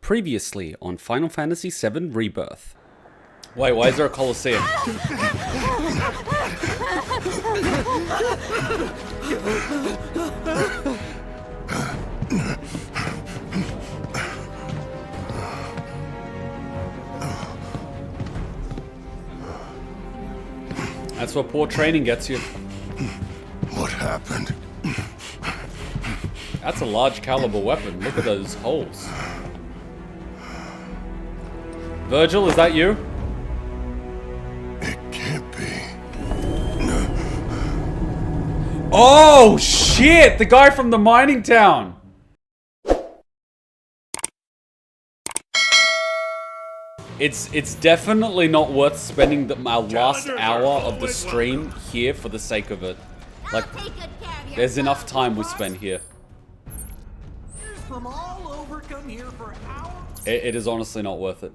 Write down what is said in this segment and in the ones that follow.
Previously on Final Fantasy VII Rebirth. Wait, why is there a Colosseum? That's what poor training gets you. What happened? That's a large caliber weapon. Look at those holes. Virgil, is that you? It can't be. Oh, shit! The guy from the mining town! It's definitely not worth spending our last hour of the stream here for the sake of it. Like, there's enough time we spend here. From all over come here for hours. It is honestly not worth it.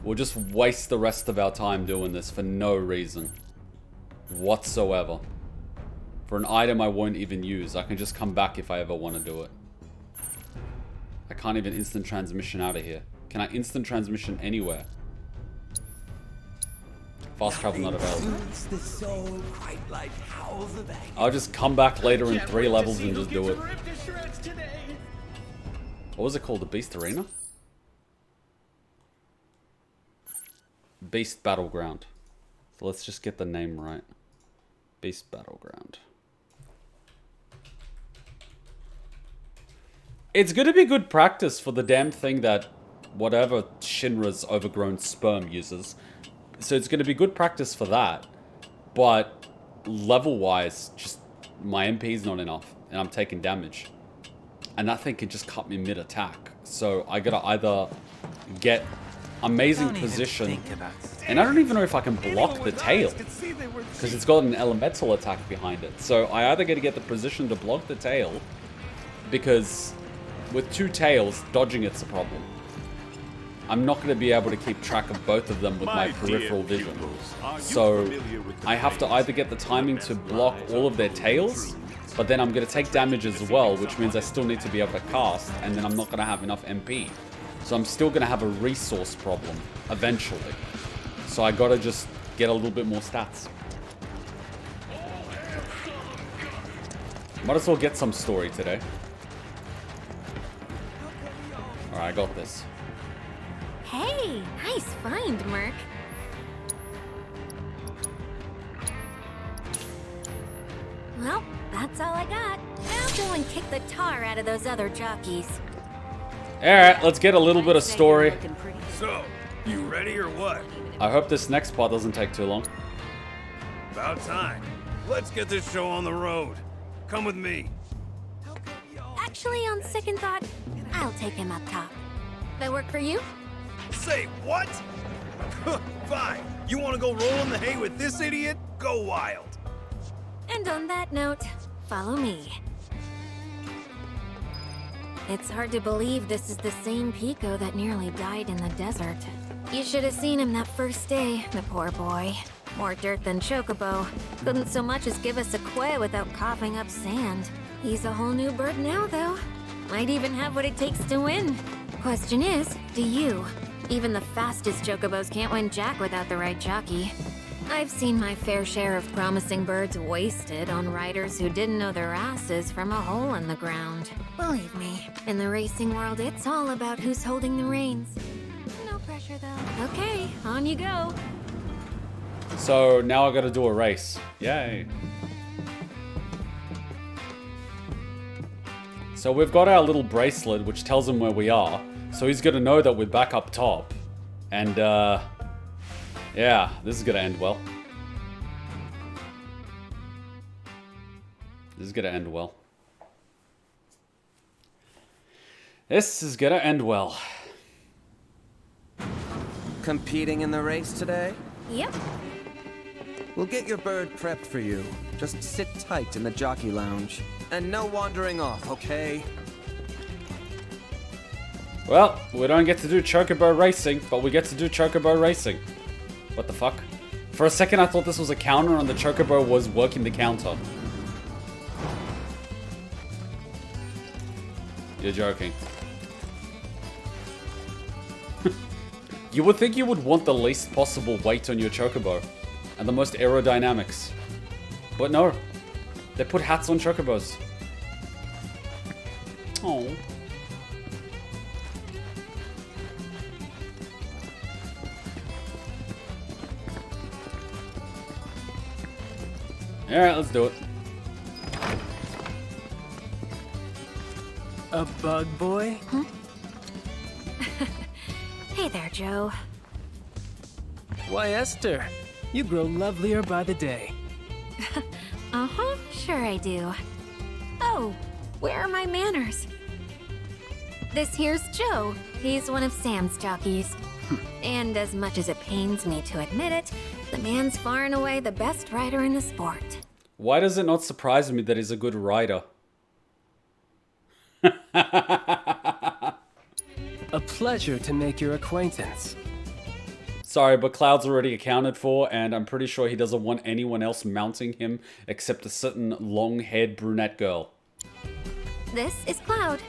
We'll just waste the rest of our time doing this for no reason whatsoever. For an item I won't even use. I can just come back if I ever want to do it. I can't even instant transmission out of here. Can I instant transmission anywhere? Fast travel not available. I'll just come back later in 3 levels and just do it. What was it called? The Beast Arena? Beast Battleground. So let's just get the name right. Beast Battleground. It's gonna be good practice for the damn thing that whatever Shinra's overgrown sperm uses. So it's gonna be good practice for that. But level-wise, just my MP is not enough. And I'm taking damage. And that thing can just cut me mid-attack. So I gotta either get amazing position, and I don't even know if I can block the tail because it's got an elemental attack behind it. So I either got to get the position to block the tail, because with 2 tails, dodging it's a problem. I'm not going to be able to keep track of both of them with my peripheral vision. So I have to either get the timing to block all of their tails, but then I'm going to take damage as well, which means I still need to be able to cast, and then I'm not going to have enough MP. So I'm still going to have a resource problem, eventually. So I got to just get a little bit more stats. Might as well get some story today. Alright, I got this. Hey, nice find, Merc. Well, that's all I got. Now go and kick the tar out of those other jockeys. Alright, let's get a little bit of story. So, you ready or what? I hope this next part doesn't take too long. About time. Let's get this show on the road. Come with me. Actually, on second thought, I'll take him up top. That work for you? Say what? Fine. You want to go roll in the hay with this idiot? Go wild. And on that note, follow me. It's hard to believe this is the same Pico that nearly died in the desert. You should have seen him that first day, the poor boy. More dirt than Chocobo. Couldn't so much as give us a quay without coughing up sand. He's a whole new bird now, though. Might even have what it takes to win. Question is, do you? Even the fastest Chocobos can't win Jack without the right jockey. I've seen my fair share of promising birds wasted on riders who didn't know their asses from a hole in the ground. Believe me, in the racing world, it's all about who's holding the reins. No pressure, though. Okay, on you go. So now I gotta do a race. Yay. So we've got our little bracelet which tells him where we are. So he's gonna know that we're back up top. And yeah, this is gonna end well. This is gonna end well. This is gonna end well. Competing in the race today? Yep. We'll get your bird prepped for you. Just sit tight in the jockey lounge. And no wandering off, okay? Well, we don't get to do Chocobo racing, but we get to do Chocobo racing. What the fuck? For a second I thought this was a counter and the Chocobo was working the counter. You're joking. You would think you would want the least possible weight on your Chocobo. And the most aerodynamics. But no. They put hats on Chocobos. Oh. Alright, let's do it. A bug boy? Hey there, Joe. Why, Esther, you grow lovelier by the day. Uh-huh, sure I do. Oh, where are my manners? This here's Joe. He's one of Sam's jockeys. And as much as it pains me to admit it, the man's far and away the best rider in the sport. Why does it not surprise me that he's a good rider? A pleasure to make your acquaintance. Sorry, but Cloud's already accounted for, and I'm pretty sure he doesn't want anyone else mounting him except a certain long-haired brunette girl. This is Cloud,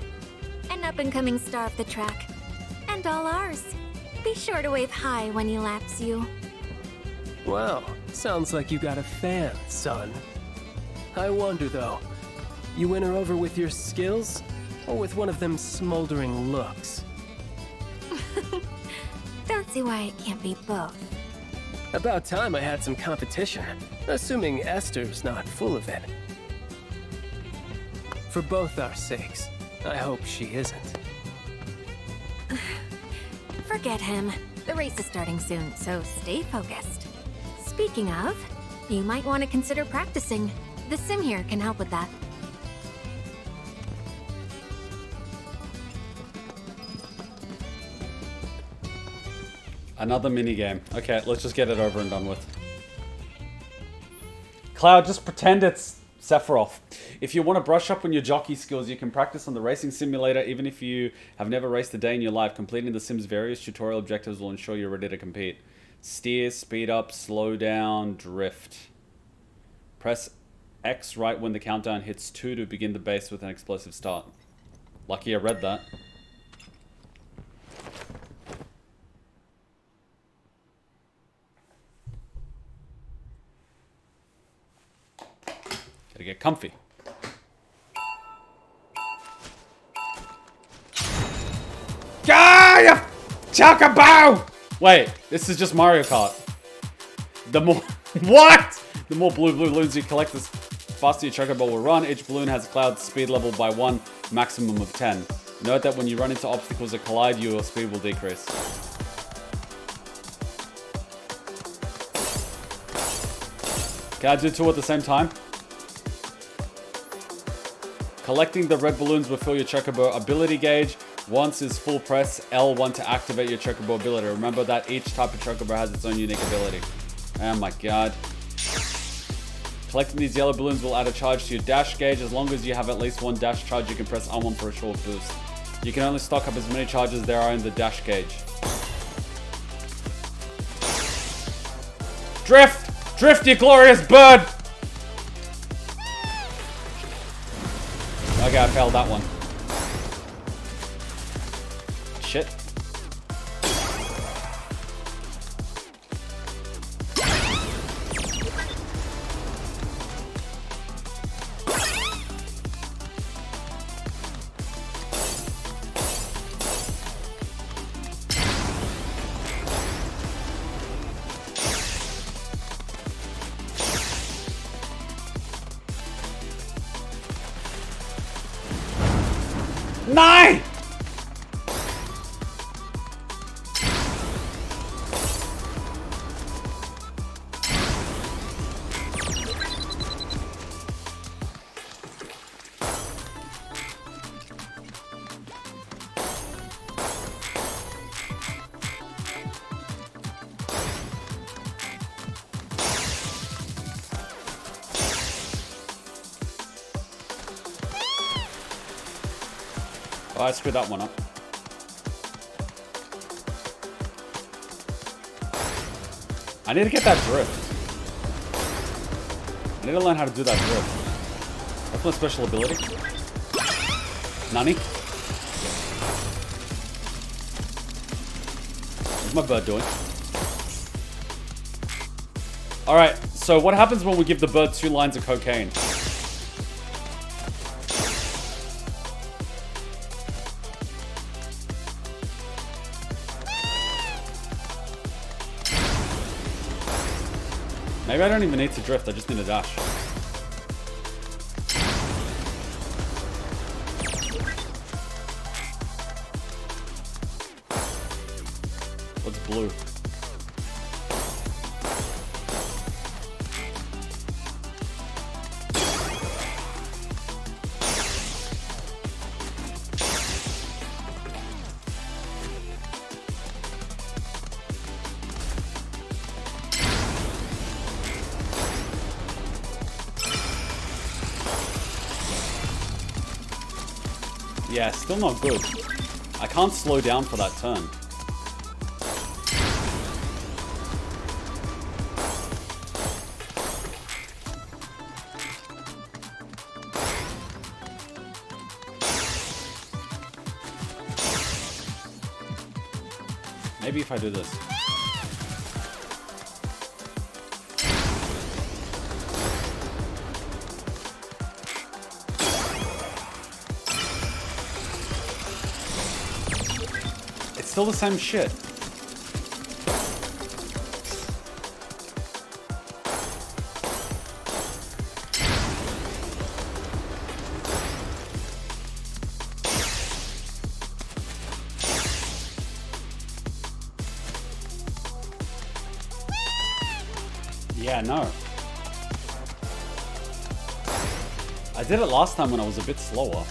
an up-and-coming star of the track. And all ours. Be sure to wave hi when he laps you. Well, sounds like you got a fan, son. I wonder, though, you win her over with your skills, or with one of them smoldering looks? Don't see why it can't be both. About time I had some competition, assuming Esther's not full of it. For both our sakes, I hope she isn't. Forget him. The race is starting soon, so stay focused. Speaking of, you might want to consider practicing. The sim here can help with that. Another minigame. Okay, let's just get it over and done with. Cloud, just pretend it's Sephiroth. If you want to brush up on your jockey skills, you can practice on the racing simulator even if you have never raced a day in your life. Completing the sim's various tutorial objectives will ensure you're ready to compete. Steer, speed up, slow down, drift. Press X right when the countdown hits 2 to begin the base with an explosive start. Lucky I read that. Gotta get comfy. Ah, you Chocobo! Wait, this is just Mario Kart. The more... What? The more blue balloons you collect, the faster your Chocobo will run. Each balloon has Cloud's speed level by 1, maximum of 10. Note that when you run into obstacles that collide you, your speed will decrease. Can I do 2 at the same time? Collecting the red balloons will fill your Chocobo ability gauge. Once is full, press L1 to activate your Chocobo ability. Remember that each type of Chocobo has its own unique ability. Oh my god. Collecting these yellow balloons will add a charge to your dash gauge. As long as you have at least 1 dash charge, you can press R1 for a short boost. You can only stock up as many charges as there are in the dash gauge. Drift! Drift, you glorious bird! Okay, I failed that one. Shit. Nine! Oh, I screwed that one up. I need to get that drift. I need to learn how to do that drift. That's my special ability. Nani? What's my bird doing? Alright, so what happens when we give the bird 2 lines of cocaine? Maybe I don't even need to drift, I just need a dash. What's blue? Yeah, still not good. I can't slow down for that turn. Maybe if I do this. It's still the same shit. Yeah, no. I did it last time when I was a bit slower.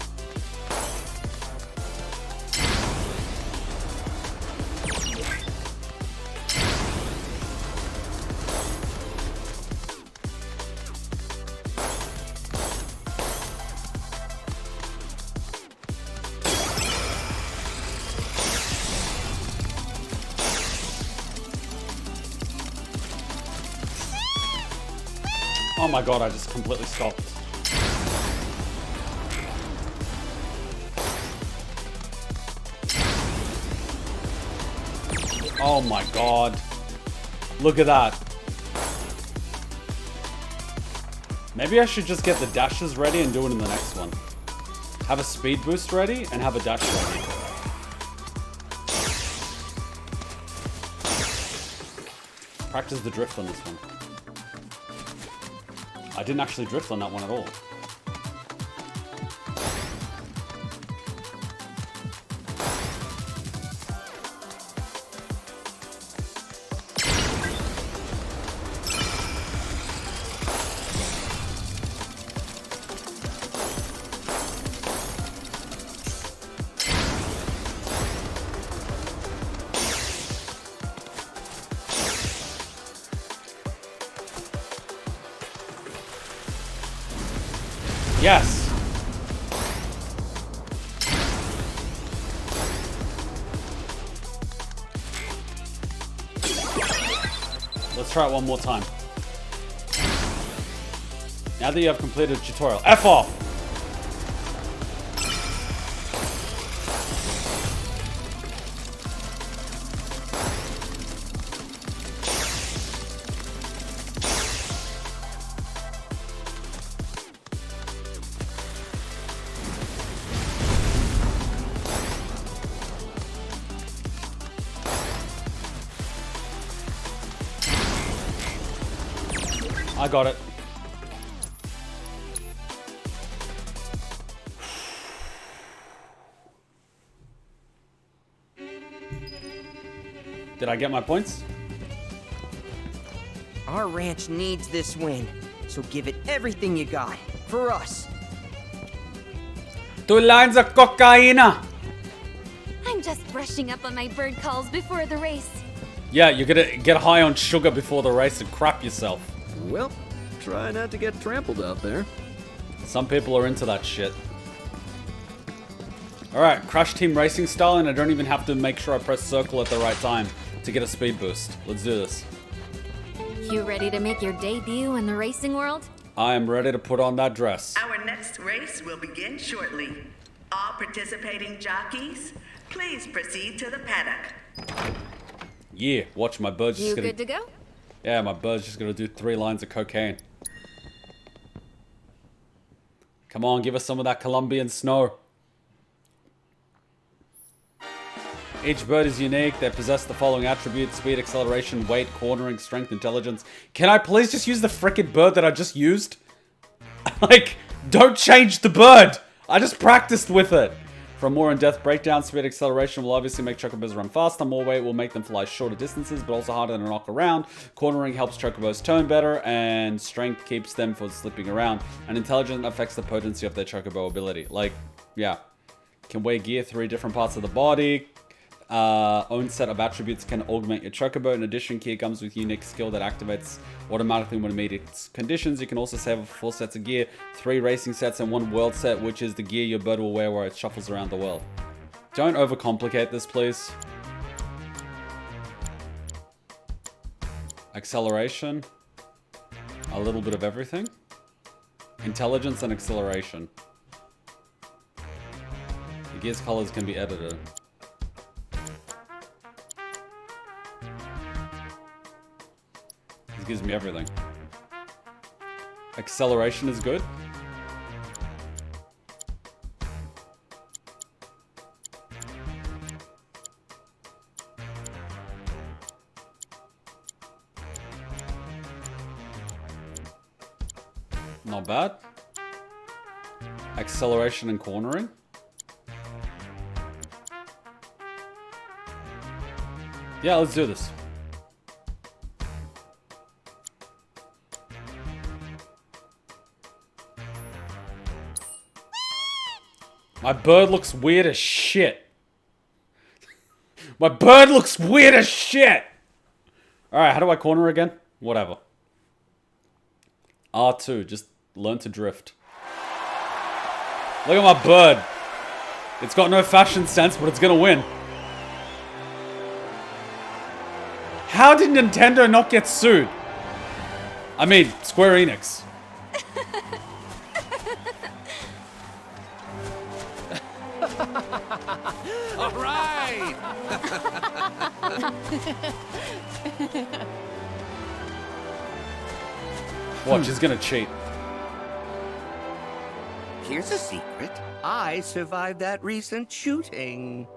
Oh my god, I just completely stopped. Oh my god. Look at that. Maybe I should just get the dashes ready and do it in the next one. Have a speed boost ready and have a dash ready. Practice the drift on this one. I didn't actually drift on that one at all. Yes! Let's try it one more time. Now that you have completed the tutorial, F off! I got it. Did I get my points? Our ranch needs this win, so give it everything you got. For us. 2 lines of cocaina! I'm just brushing up on my bird calls before the race. Yeah, you're gonna get high on sugar before the race and crap yourself. Well, try not to get trampled out there. Some people are into that shit. Alright, Crash Team Racing style, and I don't even have to make sure I press circle at the right time to get a speed boost. Let's do this. You ready to make your debut in the racing world? I am ready to put on that dress. Our next race will begin shortly. All participating jockeys, please proceed to the paddock. Yeah, watch my bird's just You gonna... good to go? Yeah, my bird's just gonna do 3 lines of cocaine. Come on, give us some of that Colombian snow. Each bird is unique. They possess the following attributes: speed, acceleration, weight, cornering, strength, intelligence. Can I please just use the frickin' bird that I just used? Like, don't change the bird! I just practiced with it. For a more in-depth breakdown, speed acceleration will obviously make chocobos run faster. More weight will make them fly shorter distances, but also harder to knock around. Cornering helps chocobos turn better, and strength keeps them from slipping around. And intelligence affects the potency of their chocobo ability. Like, yeah. Can wear gear 3 different parts of the body. Own set of attributes can augment your chocobo. In addition, gear comes with unique skill that activates automatically when it meets its conditions. You can also save 4 sets of gear, 3 racing sets, and 1 world set, which is the gear your bird will wear while it shuffles around the world. Don't overcomplicate this, please. Acceleration. A little bit of everything. Intelligence and acceleration. The gear's colors can be edited. This gives me everything. Acceleration is good. Not bad. Acceleration and cornering. Yeah, let's do this. My bird looks weird as shit. My bird looks weird as shit! Alright, how do I corner again? Whatever. R2, just learn to drift. Look at my bird. It's got no fashion sense, but it's gonna win. How did Nintendo not get sued? I mean, Square Enix. All right! Watch, he's gonna cheat. Here's a secret. I survived that recent shooting.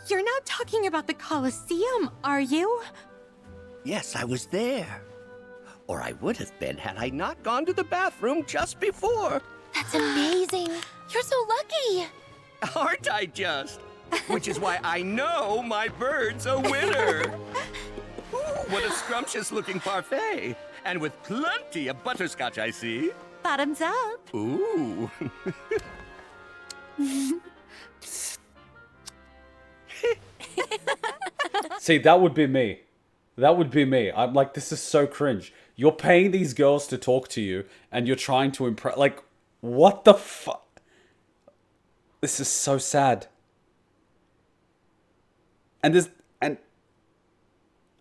You're not talking about the Colosseum, are you? Yes, I was there. Or I would have been had I not gone to the bathroom just before. That's amazing. You're so lucky. Aren't I just? Which is why I know my bird's a winner. Ooh, what a scrumptious looking parfait. And with plenty of butterscotch, I see. Bottoms up. Ooh. See, that would be me. That would be me. I'm like, this is so cringe. You're paying these girls to talk to you, and you're trying to impress. Like, what the fuck? This is so sad. And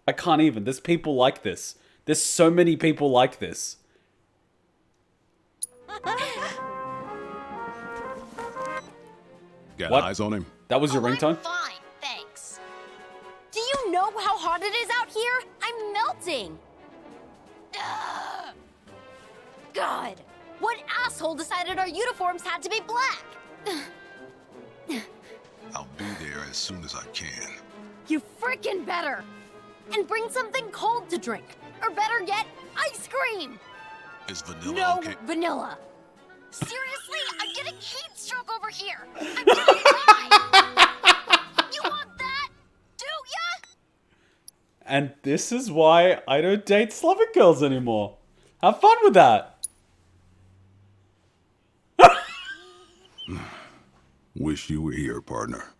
I can't even. There's people like this. There's so many people like this. Got What? eyes on him? That was your ringtone? Fine, thanks. Do you know how hot it is out here? I'm melting. Ugh. God, what asshole decided our uniforms had to be black? I'll be there as soon as I can. You freaking better. And bring something cold to drink. Or better yet, ice cream. Is vanilla No okay? vanilla. Seriously, I'm getting heat stroke over here. I'm gonna die. You want that? Do ya? And this is why I don't date Slavic girls anymore. Have fun with that. Wish you were here, partner.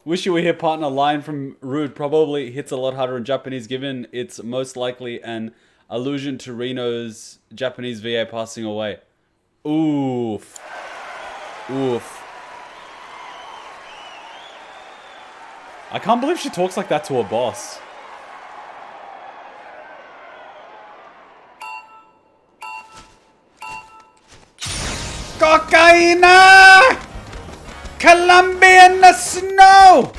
Wish you were here, partner. Line from Rude probably hits a lot harder in Japanese, given it's most likely an allusion to Reno's Japanese VA passing away. Oof. Oof. I can't believe she talks like that to her boss. Cocaina! Columbia in the snow!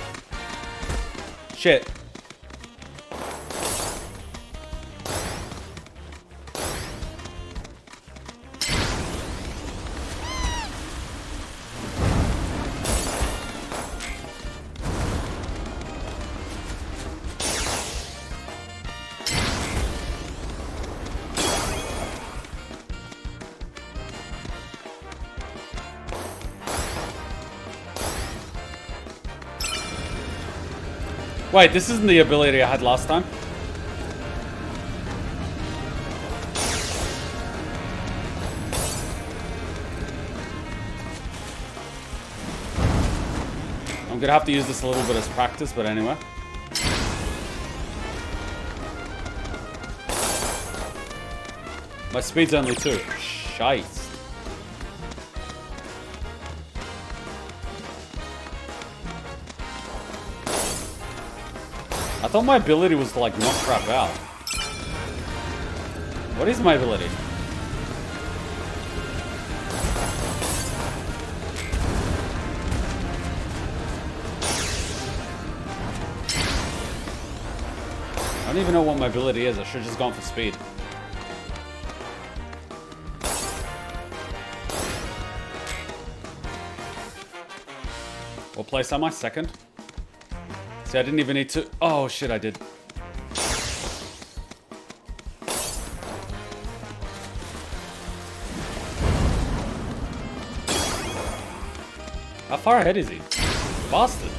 Shit. Wait, this isn't the ability I had last time. I'm gonna have to use this a little bit as practice, but anyway. My speed's only 2. Shite. I thought my ability was to, like, knock crap out. What is my ability? I don't even know what my ability is. I should have just gone for speed. What place am I? Second? See, I didn't even need to... Oh, shit, I did. How far ahead is he? Bastard.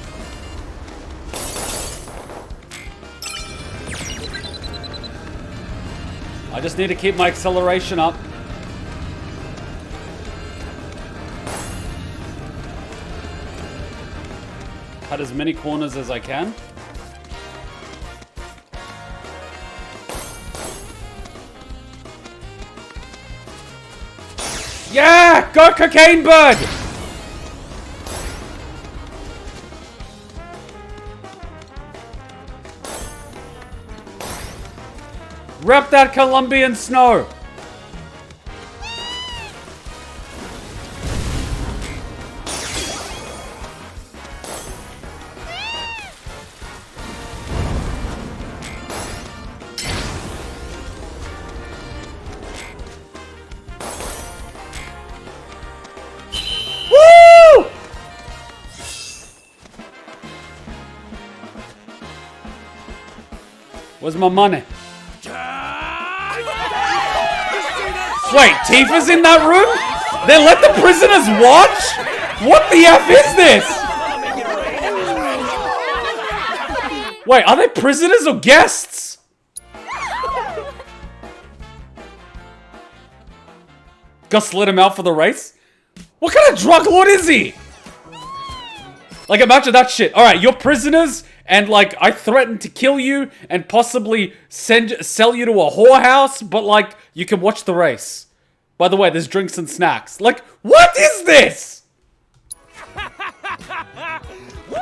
I just need to keep my acceleration up. Cut as many corners as I can. Yeah! Go Cocaine Bird! Rep that Colombian snow! Where's my money? Wait, Tifa's in that room? They let the prisoners watch? What the F is this? Wait, are they prisoners or guests? Gus let him out for the race? What kind of drug lord is he? Like, imagine that shit. Alright, you're prisoners, and, like, I threatened to kill you and possibly sell you to a whorehouse, but, like, you can watch the race. By the way, there's drinks and snacks. Like, what is this? Woo!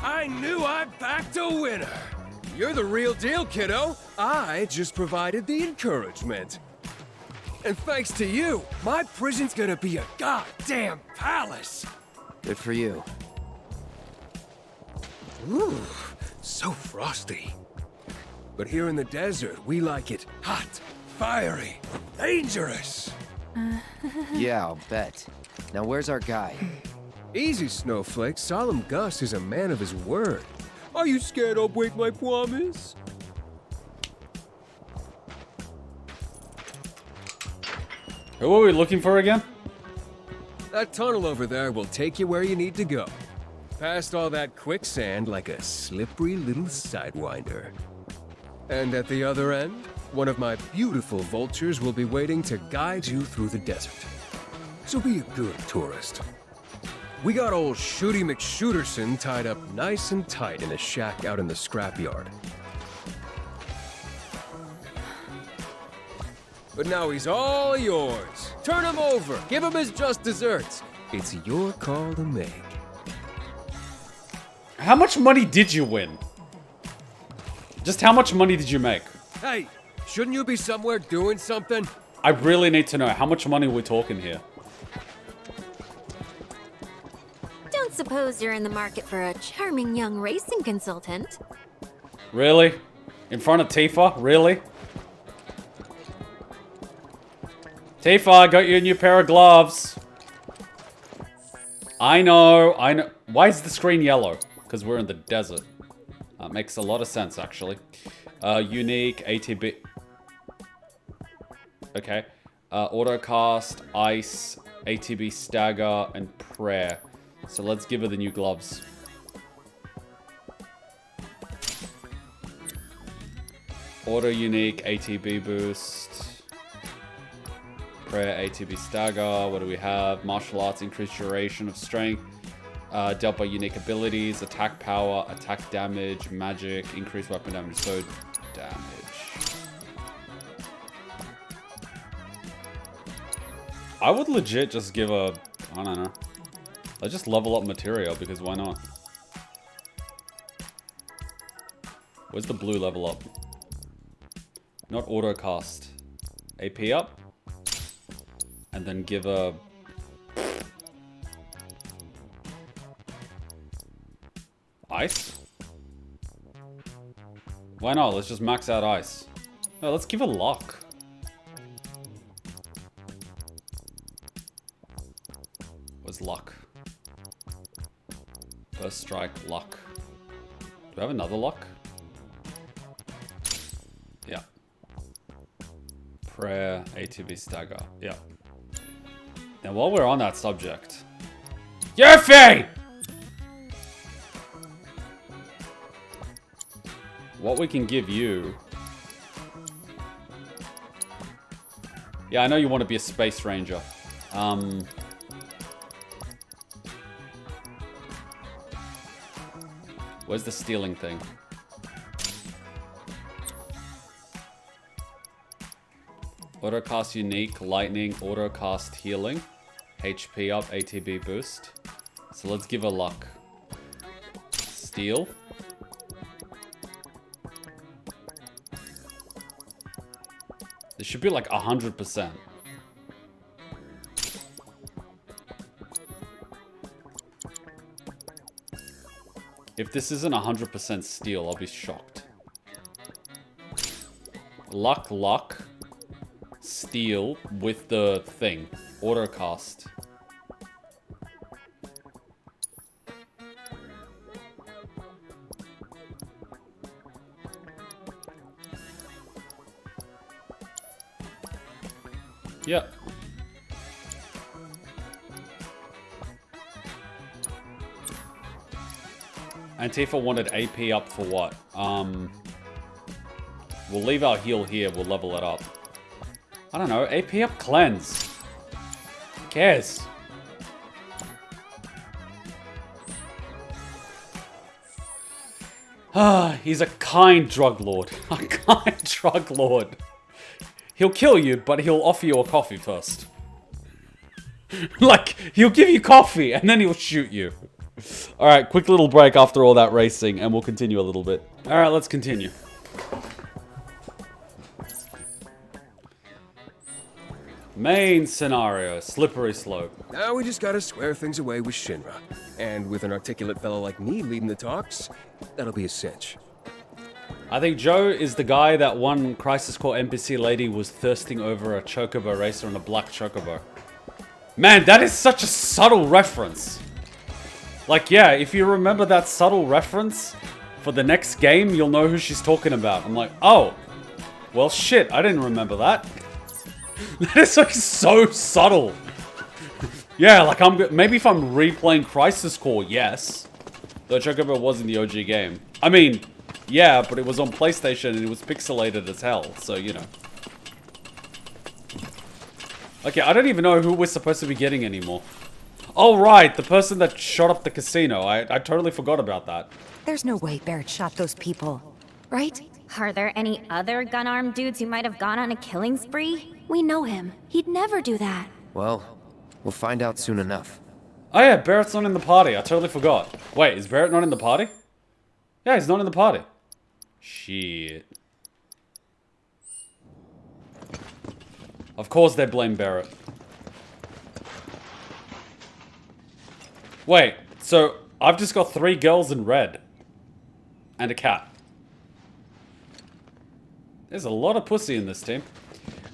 I knew I backed a winner. You're the real deal, kiddo. I just provided the encouragement. And thanks to you, my prison's gonna be a goddamn palace. Good for you. Ooh, so frosty. But here in the desert, we like it hot, fiery, dangerous. Yeah, I'll bet. Now where's our guy? Easy, Snowflake. Solemn Gus is a man of his word. Are you scared I'll break my promise? Who are we looking for again? That tunnel over there will take you where you need to go. Past all that quicksand like a slippery little sidewinder. And at the other end, one of my beautiful vultures will be waiting to guide you through the desert. So be a good tourist. We got old Shooty McShooterson tied up nice and tight in a shack out in the scrapyard. But now he's all yours. Turn him over. Give him his just desserts. It's your call to make. How much money did you win? Just how much money did you make? Hey, shouldn't you be somewhere doing something? I really need to know. How much money we're talking here? don't suppose you're in the market for a charming young racing consultant? Really? In front of Tifa? Really? Tifa, I got you a new pair of gloves. I know. Why is the screen yellow? Because we're in the desert. Makes a lot of sense, actually. Unique, ATB. Okay. Autocast, Ice, ATB Stagger, and Prayer. So let's give her the new gloves. Auto Unique, ATB Boost. Prayer, ATB Stagger. What do we have? Martial Arts, increased duration of strength. Dealt by unique abilities, attack power, attack damage, magic, increased weapon damage, so damage. I would legit just give a, I don't know. Let's just level up material because why not? Where's the blue level up? Not auto cast. AP up. And then give a... Ice? Why not? Let's just max out ice. No, let's give a luck. Where's luck? First strike, luck. Do I have another luck? Yeah. Prayer, ATB stagger. Yeah. Now while we're on that subject... Yuffie! What we can give you... Yeah, I know you want to be a space ranger. Where's the stealing thing? Autocast unique, lightning, autocast healing. HP up, ATB boost. So let's give her luck. Steal. This should be like 100%. If this isn't 100% steal, I'll be shocked. Luck, luck. Steal with the thing. Autocast. Yeah. And Tifa wanted AP up for what? We'll leave our heal here. We'll level it up. I don't know. AP up cleanse. Who cares? He's a kind drug lord. A kind drug lord. He'll kill you, but he'll offer you a coffee first. Like, he'll give you coffee, and then he'll shoot you. Alright, quick little break after all that racing, and we'll continue a little bit. Alright, let's continue. Main scenario, slippery slope. Now we just gotta square things away with Shinra. And with an articulate fellow like me leading the talks, that'll be a cinch. I think Joe is the guy that one Crisis Core NPC lady was thirsting over a Chocobo racer on a black Chocobo. Man, that is such a subtle reference. Like, yeah, if you remember that subtle reference, for the next game, you'll know who she's talking about. I'm like, oh, well, shit, I didn't remember that. That is like so subtle. Yeah, like maybe if I'm replaying Crisis Core, yes. Though Chocobo was in the OG game. I mean, yeah, but it was on PlayStation and it was pixelated as hell, so you know. Okay, I don't even know who we're supposed to be getting anymore. Oh, right, the person that shot up the casino. I totally forgot about that. There's no way Barrett shot those people, right? Are there any other gun-armed dudes who might have gone on a killing spree? We know him. He'd never do that. Well, we'll find out soon enough. Oh yeah, Barrett's not in the party. I totally forgot. Wait, is Barrett not in the party? Yeah, he's not in the party. Shit. Of course they blame Barrett. Wait, So, I've just got 3 girls in red. And a cat. There's a lot of pussy in this team.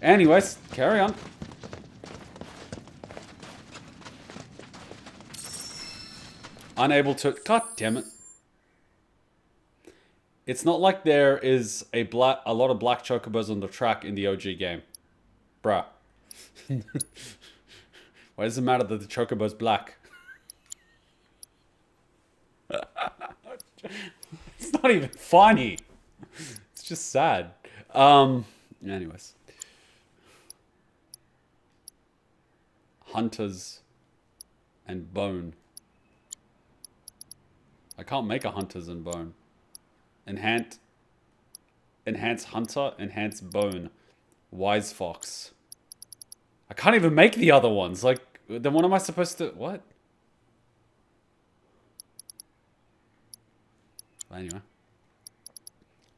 Anyways, carry on. Unable to... God damn it. It's not like there is a lot of black chocobos on the track in the OG game. Bruh. Why does it matter that the chocobo's black? It's not even funny. It's just sad. Anyways. Hunters and bone. I can't make a hunters and bone. Enhance hunter, enhance bone. Wise fox. I can't even make the other ones. Like, then what am I supposed to... What? Anyway.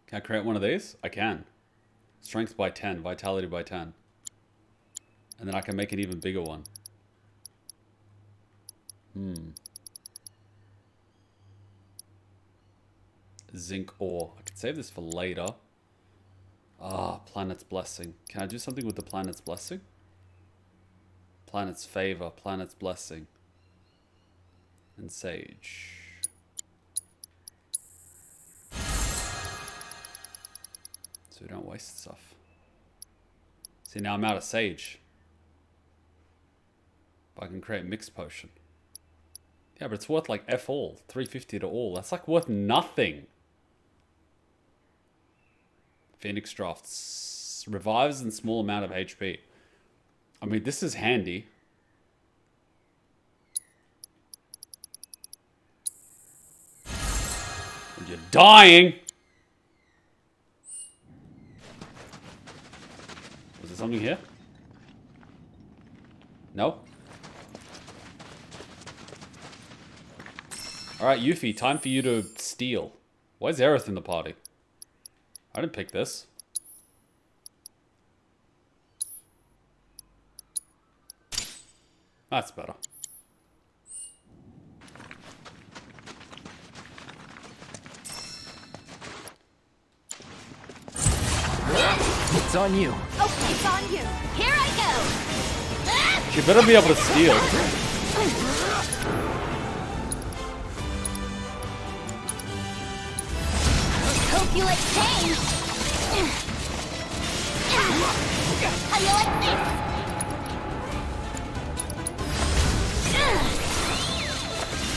Can I create one of these? I can. Strength by 10. Vitality by 10. And then I can make an even bigger one. Zinc ore. I can save this for later. Planet's blessing. Can I do something with the planet's blessing? Planet's favor. Planet's blessing. And sage. So we don't waste stuff. See, now I'm out of sage. But I can create mixed potion. Yeah, but it's worth like F all. 350 to all. That's like worth nothing. Phoenix drafts. Revives in small amount of HP. I mean, this is handy. You're dying! Was there something here? No? Alright, Yuffie, time for you to steal. Why is Aerith in the party? I didn't pick this. That's better. It's on you. Oh, it's on you. Here I go. She better be able to steal. Hope you like pain. How you like this?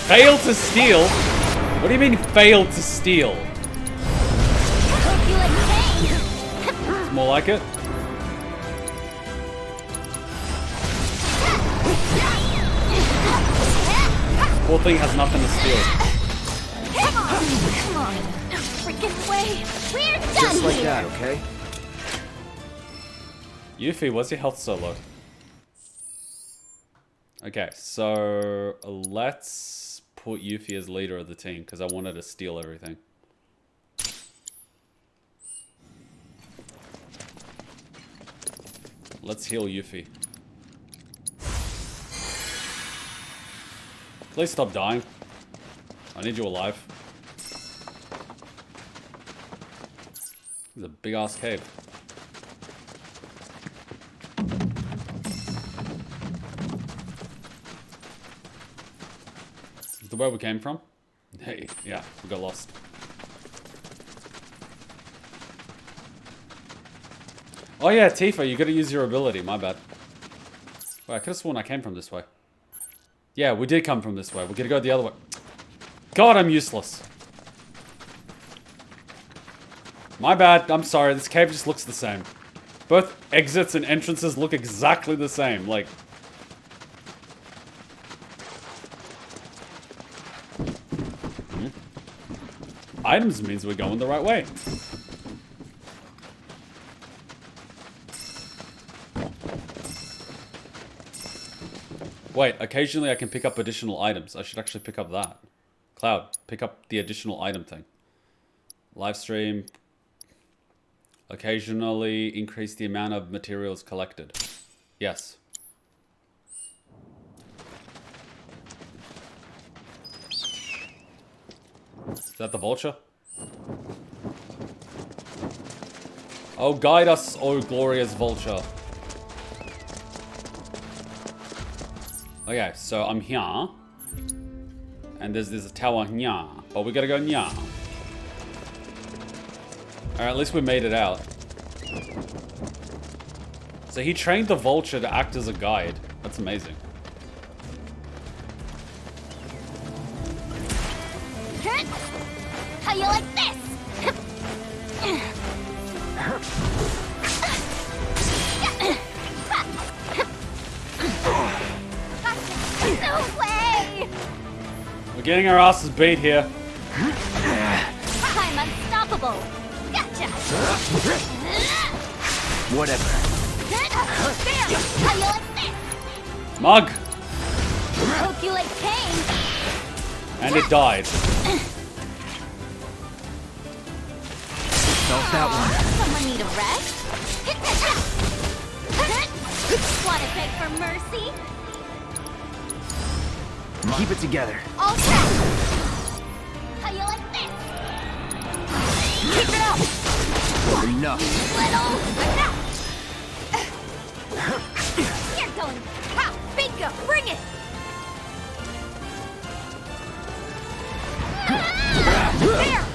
Failed to steal? What do you mean failed to steal? Hope you like pain. It's more like it. Poor thing has nothing to steal. Come on. No freaking way. We're done Just like here. that, okay? Yuffie, what's your health so low? Okay, so let's put Yuffie as leader of the team because I wanted to steal everything. Let's heal Yuffie. Please stop dying. I need you alive. This is a big ass cave. Is the where we came from? Hey, yeah, we got lost. Oh yeah, Tifa, you gotta use your ability, my bad. Wait, I could've sworn I came from this way. Yeah, we did come from this way. We're gonna go the other way. God, I'm useless. My bad, I'm sorry, this cave just looks the same. Both exits and entrances look exactly the same, like... Items means we're going the right way. Wait, occasionally I can pick up additional items. I should actually pick up that. Cloud, pick up the additional item thing. Livestream. Occasionally increase the amount of materials collected. Yes. Is that the vulture? Oh, guide us, oh glorious vulture. Okay, so I'm here. And there's a tower here. But we gotta go here. Alright, at least we made it out. So he trained the vulture to act as a guide. That's amazing. How you like this? No way! We're getting our asses beat here. I'm unstoppable. Gotcha. Whatever. There. How you like this? Mug! Hope you like pain. And it died. Solve that one. Someone need a rest? Wanna beg for mercy? Keep it together. All set. How you like this? Keep it up. Enough. Little enough. You're going. Ha! Bingo! Bring it. There.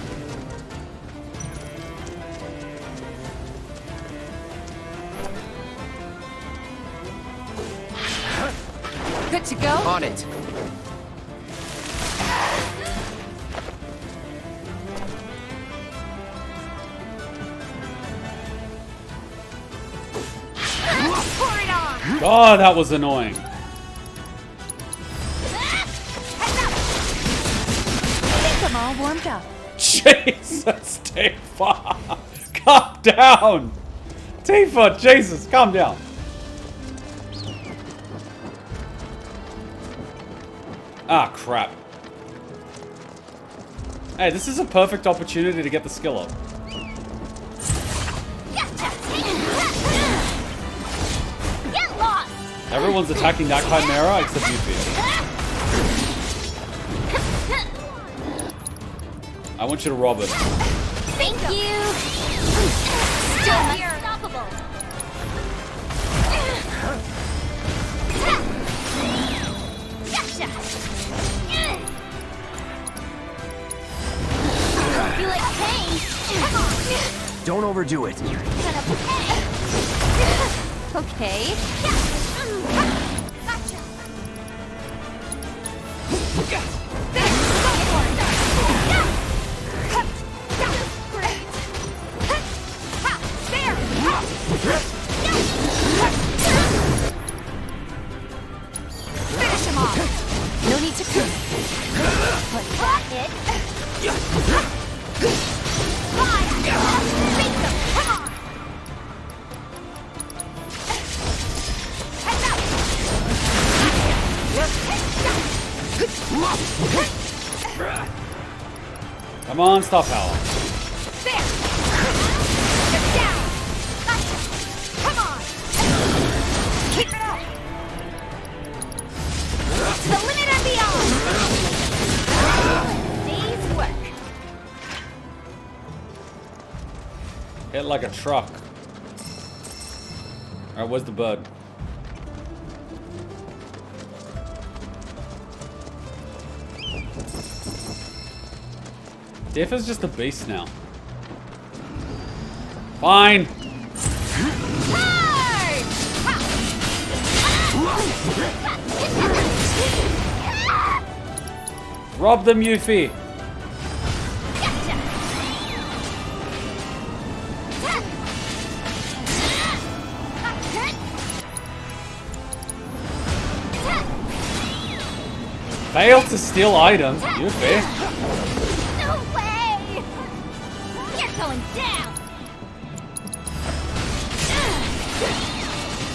Good to go? On it. Pour it on. God, that was annoying. I think I'm all warmed up. Jesus, Tifa! Calm down! Tifa, Jesus, calm down. Ah, crap. Hey, this is a perfect opportunity to get the skill up. Get lost. Everyone's attacking that Chimera except Yuffie. I want you to rob it. Thank you. Still here. Unstoppable. Gotcha. You like pain? Come on. Don't overdo it. Gonna pay. Okay. Gotcha. Finish him off. No need to cook. Was that it? Fine. Beat them. Come on. Heads up. Come on, stop power. There. Get down. Gotcha. Come on. Keep it up. To the limit and beyond. Day's work. Hit like a truck. Alright, where's the bird? Tifa's just a beast now. Fine. Rob them, Yuffie. Failed to steal items, Yuffie. No way! You're going down!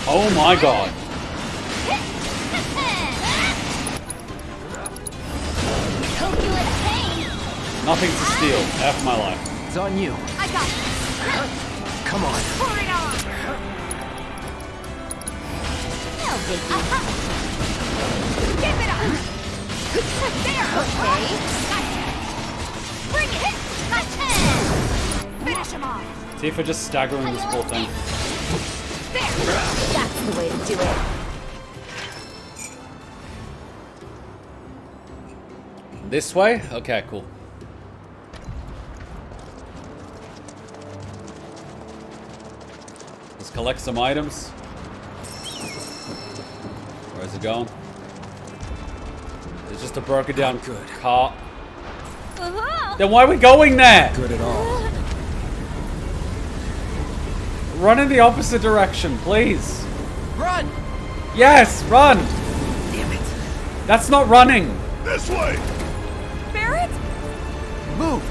Oh my god. Hope you like pain. Nothing to steal. F my life. It's on you. I got this. Come on. Pour it on. No biggie. Give it up. There. Okay. Gotcha. Bring it! Touch him! Finish him off! Tifa just staggering this poor thing. There! That's the way to do it. This way? Okay, cool. Let's collect some items. Where's it going? It's just a broken down car. Then why are we going there? Good at all. Run in the opposite direction, please. Run! Yes, run! Damn it. That's not running. This way! Barrett? Move!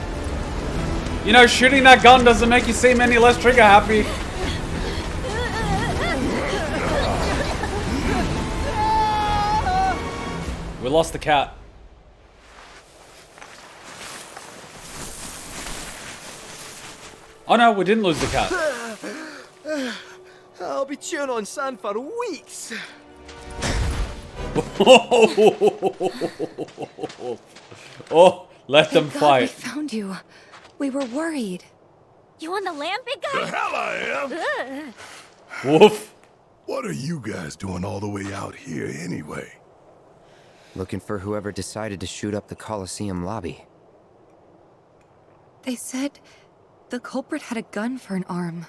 You know, shooting that gun doesn't make you seem any less trigger happy. We lost the cat. Oh no, we didn't lose the cat. I'll be chewing on sand for weeks. Oh, let them Thank God fight. we found you. We were worried. You want the lamp, big guy? The hell I am! Woof. What are you guys doing all the way out here anyway? Looking for whoever decided to shoot up the Coliseum lobby. They said the culprit had a gun for an arm.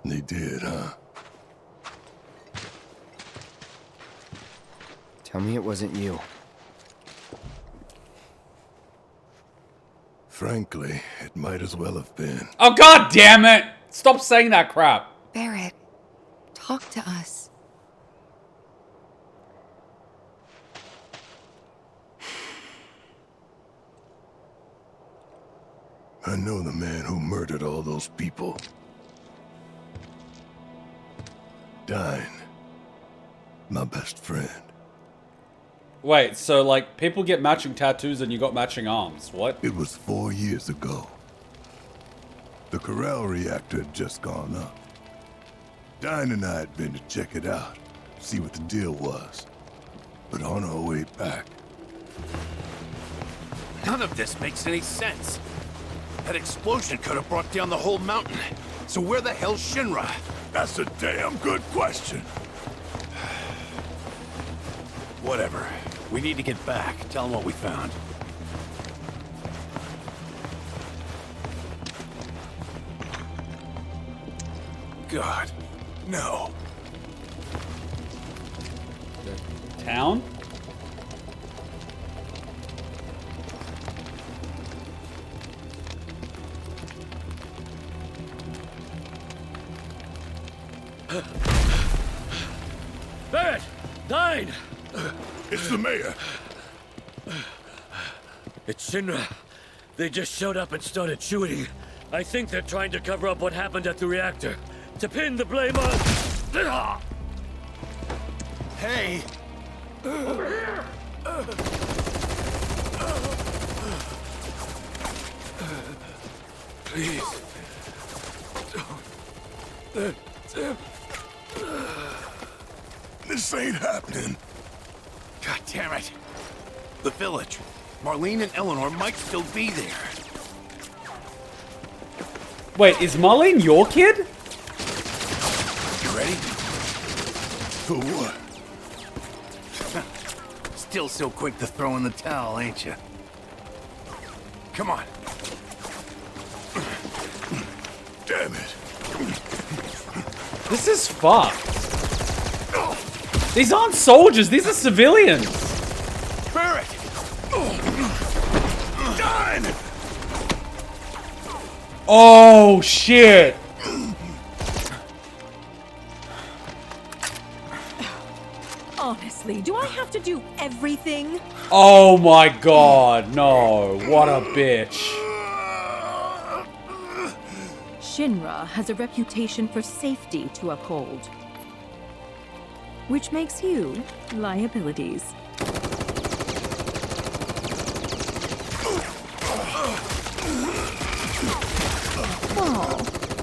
They did, huh? Tell me it wasn't you. Frankly, it might as well have been. Oh god damn it! Stop saying that crap. Barrett, talk to us. I know the man who murdered all those people. Dyne. My best friend. Wait, so like people get matching tattoos and you got matching arms. What? It was 4 years ago. The Corral reactor had just gone up. Dyne and I had been to check it out, see what the deal was. But on our way back... None of this makes any sense. That explosion could have brought down the whole mountain. So where the hell's Shinra? That's a damn good question. Whatever. We need to get back. Tell them what we found. God, no. Town? Barrett! Dyne! It's the mayor. It's Shinra. They just showed up and started shooting. I think they're trying to cover up what happened at the reactor. To pin the blame on... Hey! Over here! Please. Don't. This ain't happening. God damn it. The village. Marlene and Eleanor might still be there. Wait, is Marlene your kid? You ready? For what? Still so quick to throw in the towel, ain't you? Come on. Damn it. This is fucked. These aren't soldiers, these are civilians. Barrett! Dyne! Oh shit. Honestly, do I have to do everything? Oh my god, no. What a bitch. Shinra has a reputation for safety to uphold, which makes you liabilities. Oh,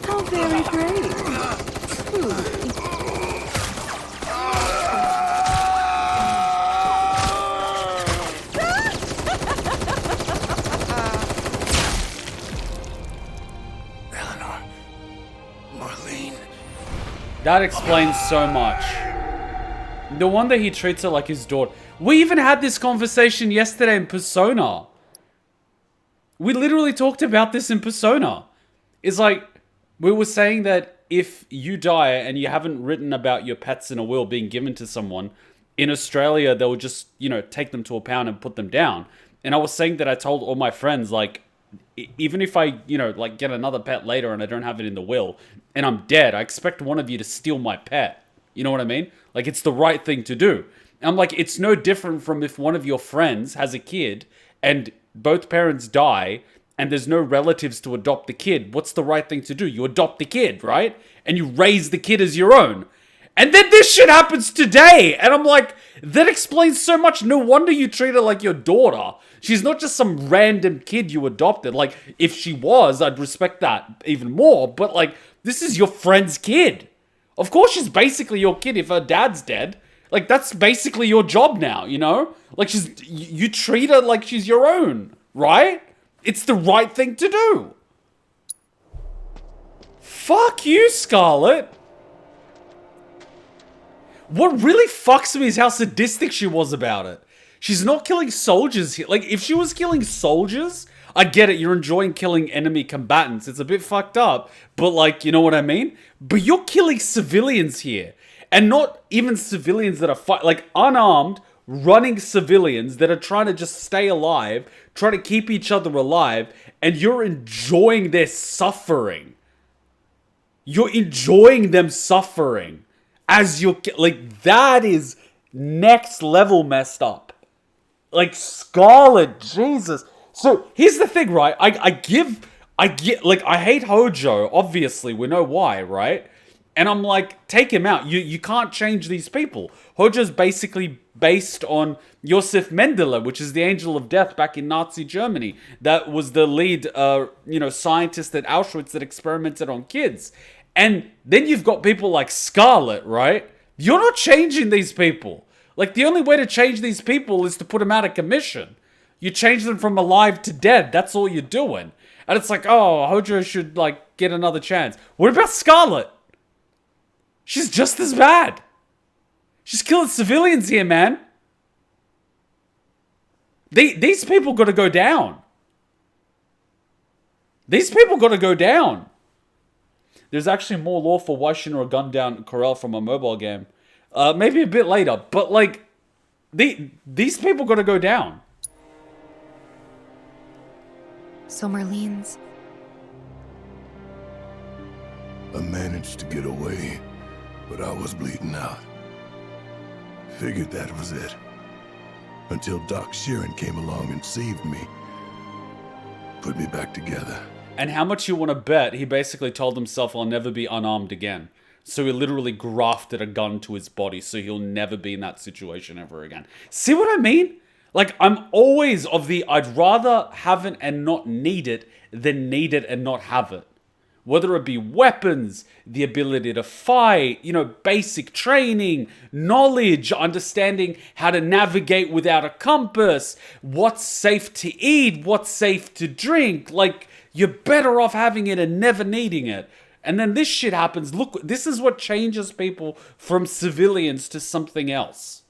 how very brave. Truly. Marlene. That explains so much. No wonder he treats her like his daughter. We even had this conversation yesterday in Persona. We literally talked about this in Persona. It's like, we were saying that if you die and you haven't written about your pets in a will being given to someone, in Australia, they will just, you know, take them to a pound and put them down. And I was saying that I told all my friends, like, even if I, you know, like, get another pet later and I don't have it in the will, and I'm dead, I expect one of you to steal my pet. You know what I mean? Like, it's the right thing to do. And I'm like, it's no different from if one of your friends has a kid and both parents die and there's no relatives to adopt the kid. What's the right thing to do? You adopt the kid, right? And you raise the kid as your own. And then this shit happens today. And I'm like, that explains so much. No wonder you treat her like your daughter. She's not just some random kid you adopted. Like, if she was, I'd respect that even more. But, like, this is your friend's kid. Of course she's basically your kid if her dad's dead. Like, that's basically your job now, you know? Like, you treat her like she's your own, right? It's the right thing to do. Fuck you, Scarlet. What really fucks me is how sadistic she was about it. She's not killing soldiers here. Like, if she was killing soldiers, I get it. You're enjoying killing enemy combatants. It's a bit fucked up. But, like, you know what I mean? But you're killing civilians here. And not even civilians that are like, unarmed, running civilians that are trying to just stay alive, trying to keep each other alive, and you're enjoying their suffering. You're enjoying them suffering. As you're, like, that is next level messed up. Like, Scarlet, Jesus. So, here's the thing, right? I hate Hojo, obviously, we know why, right? And I'm like, take him out. You can't change these people. Hojo's basically based on Josef Mendele, which is the angel of death back in Nazi Germany. That was the lead, scientist at Auschwitz that experimented on kids. And then you've got people like Scarlet, right? You're not changing these people. Like, the only way to change these people is to put them out of commission. You change them from alive to dead. That's all you're doing. And it's like, oh, Hojo should, like, get another chance. What about Scarlet? She's just as bad. She's killing civilians here, man. These people gotta go down. These people gotta go down. There's actually more lore for why Shinra gunned down Corel from a mobile game. Maybe a bit later, but, like, these people gotta go down. So Marlene's... I managed to get away, but I was bleeding out. Figured that was it. Until Doc Sheeran came along and saved me. Put me back together. And how much you want to bet he basically told himself, I'll never be unarmed again. So he literally grafted a gun to his body so he'll never be in that situation ever again. See what I mean? Like, I'm always of the, I'd rather have it and not need it than need it and not have it. Whether it be weapons, the ability to fight, you know, basic training, knowledge, understanding how to navigate without a compass, what's safe to eat, what's safe to drink. Like, you're better off having it and never needing it. And then this shit happens. Look, this is what changes people from civilians to something else.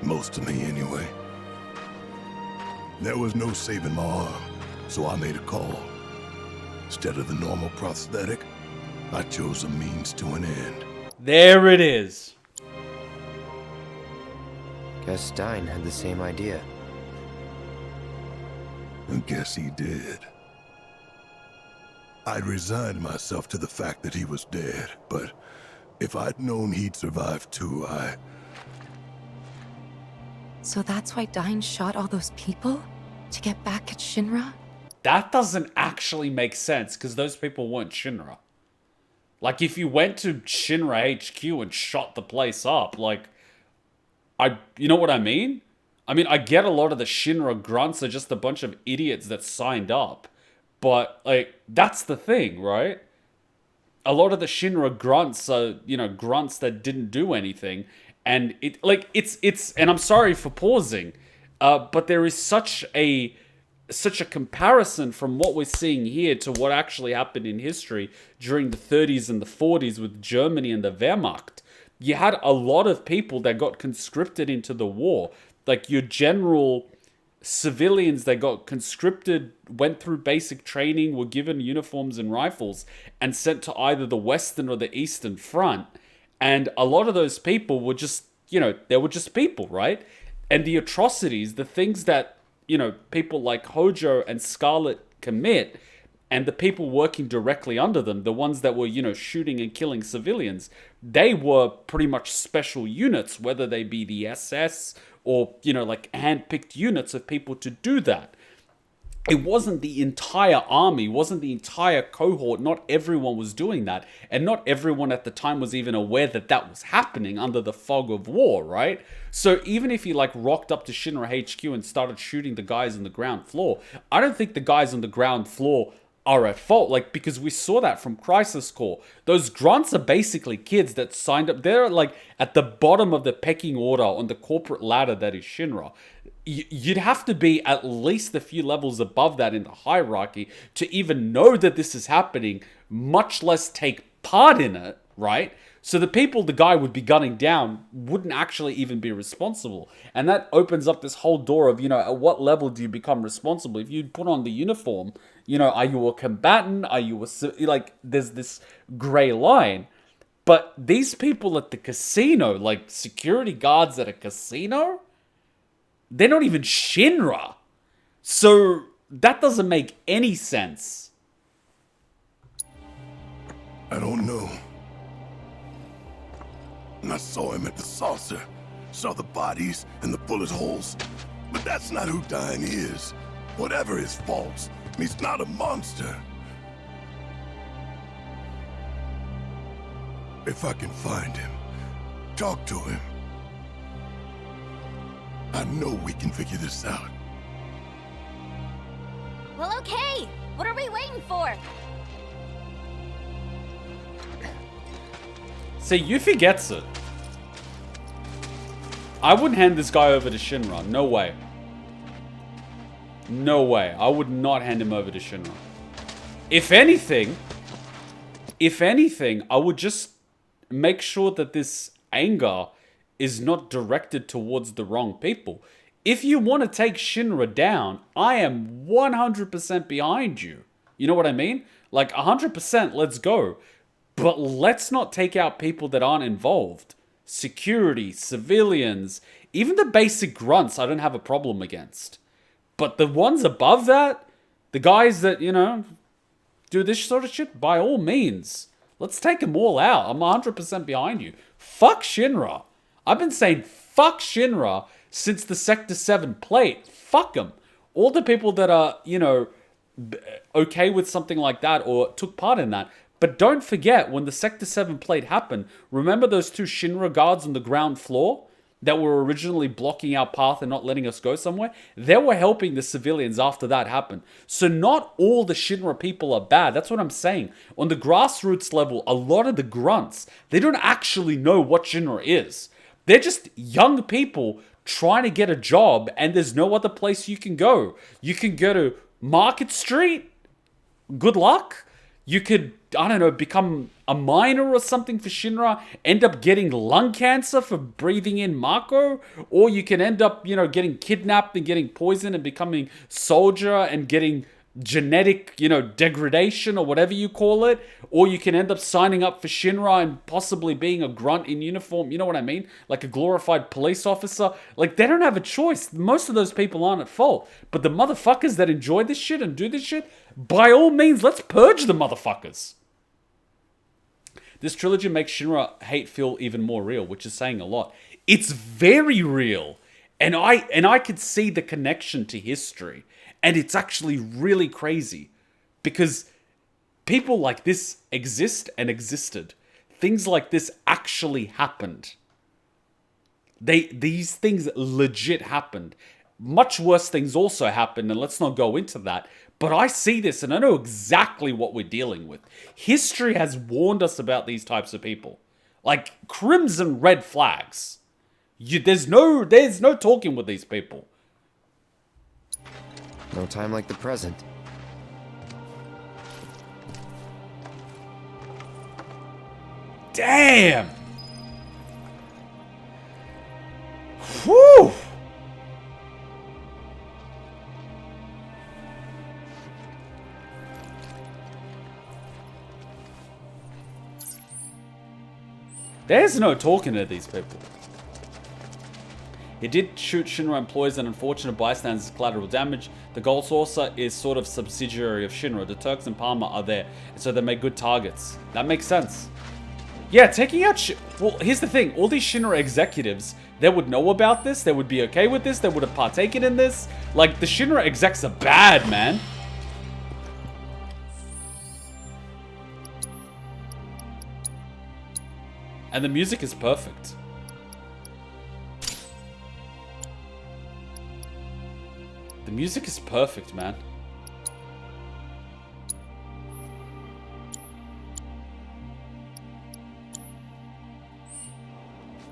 Most of me, anyway. There was no saving my arm, so I made a call. Instead of the normal prosthetic, I chose a means to an end. There it is. Guess Dyne had the same idea. I guess he did. I'd resigned myself to the fact that he was dead, but if I'd known he'd survive too, So that's why Dyne shot all those people? To get back at Shinra? That doesn't actually make sense, because those people weren't Shinra. Like, if you went to Shinra HQ and shot the place up, like, you know what I mean? I mean, I get a lot of the Shinra grunts are just a bunch of idiots that signed up. But, like, that's the thing, right? A lot of the Shinra grunts are, you know, grunts that didn't do anything. And it's, and I'm sorry for pausing, but there is such a such a comparison from what we're seeing here to what actually happened in history during the 30s and the 40s with Germany and the Wehrmacht. You had a lot of people that got conscripted into the war. Like your general civilians that got conscripted, went through basic training, were given uniforms and rifles, and sent to either the Western or the Eastern Front. And a lot of those people were just, they were just people, right? And the atrocities, the things that, people like Hojo and Scarlet commit, and the people working directly under them, the ones that were, shooting and killing civilians, they were pretty much special units, whether they be the SS or, like hand-picked units of people to do that. It wasn't the entire army, wasn't the entire cohort. Not everyone was doing that. And not everyone at the time was even aware that that was happening under the fog of war, right? So even if you rocked up to Shinra HQ and started shooting the guys on the ground floor, I don't think the guys on the ground floor are at fault, because we saw that from Crisis Core. Those grunts are basically kids that signed up. They're at the bottom of the pecking order on the corporate ladder that is Shinra. You'd have to be at least a few levels above that in the hierarchy to even know that this is happening, much less take part in it, right? So the people the guy would be gunning down wouldn't actually even be responsible. And that opens up this whole door of, at what level do you become responsible? If you put on the uniform, are you a combatant? Are you there's this gray line. But these people at the casino, security guards at a casino, they're not even Shinra. So that doesn't make any sense. I don't know. I saw him at the saucer, saw the bodies and the bullet holes. But that's not who Dyne is. Whatever his faults, he's not a monster. If I can find him, talk to him, I know we can figure this out. Well, okay. What are we waiting for? See, Yuffie gets it. I wouldn't hand this guy over to Shinra. No way. No way. I would not hand him over to Shinra. If anything, I would just make sure that this anger is not directed towards the wrong people. If you want to take Shinra down, I am 100% behind you. You know what I mean? 100%, let's go. But let's not take out people that aren't involved. Security, civilians, even the basic grunts I don't have a problem against. But the ones above that, the guys that, do this sort of shit, by all means. Let's take them all out. I'm 100% behind you. Fuck Shinra. I've been saying fuck Shinra since the Sector 7 plate. Fuck them. All the people that are, okay with something like that or took part in that. But don't forget, when the Sector 7 plate happened, remember those two Shinra guards on the ground floor that were originally blocking our path and not letting us go somewhere? They were helping the civilians after that happened. So not all the Shinra people are bad. That's what I'm saying. On the grassroots level, a lot of the grunts, they don't actually know what Shinra is. They're just young people trying to get a job, and there's no other place you can go. You can go to Market Street. Good luck. You could, become a miner or something for Shinra, end up getting lung cancer for breathing in Mako, or you can end up, getting kidnapped and getting poisoned and becoming soldier and getting genetic, degradation or whatever you call it, or you can end up signing up for Shinra and possibly being a grunt in uniform, you know what I mean? Like a glorified police officer. They don't have a choice. Most of those people aren't at fault. But the motherfuckers that enjoy this shit and do this shit, by all means, let's purge the motherfuckers. This trilogy makes Shinra hate feel even more real, which is saying a lot. It's very real. And I could see the connection to history. And it's actually really crazy. Because people like this exist and existed. Things like this actually happened. These things legit happened. Much worse things also happened, and let's not go into that. But I see this and I know exactly what we're dealing with. History has warned us about these types of people. Crimson red flags. There's no talking with these people. No time like the present. Damn! Whew! There's no talking to these people. He did shoot Shinra employees and unfortunate bystanders as collateral damage. The Gold Saucer is sort of subsidiary of Shinra. The Turks and Palmer are there, so they make good targets. That makes sense. Yeah, taking out well, here's the thing. All these Shinra executives, they would know about this. They would be okay with this. They would have partaken in this. Like, the Shinra execs are bad, man. And the music is perfect. The music is perfect, man.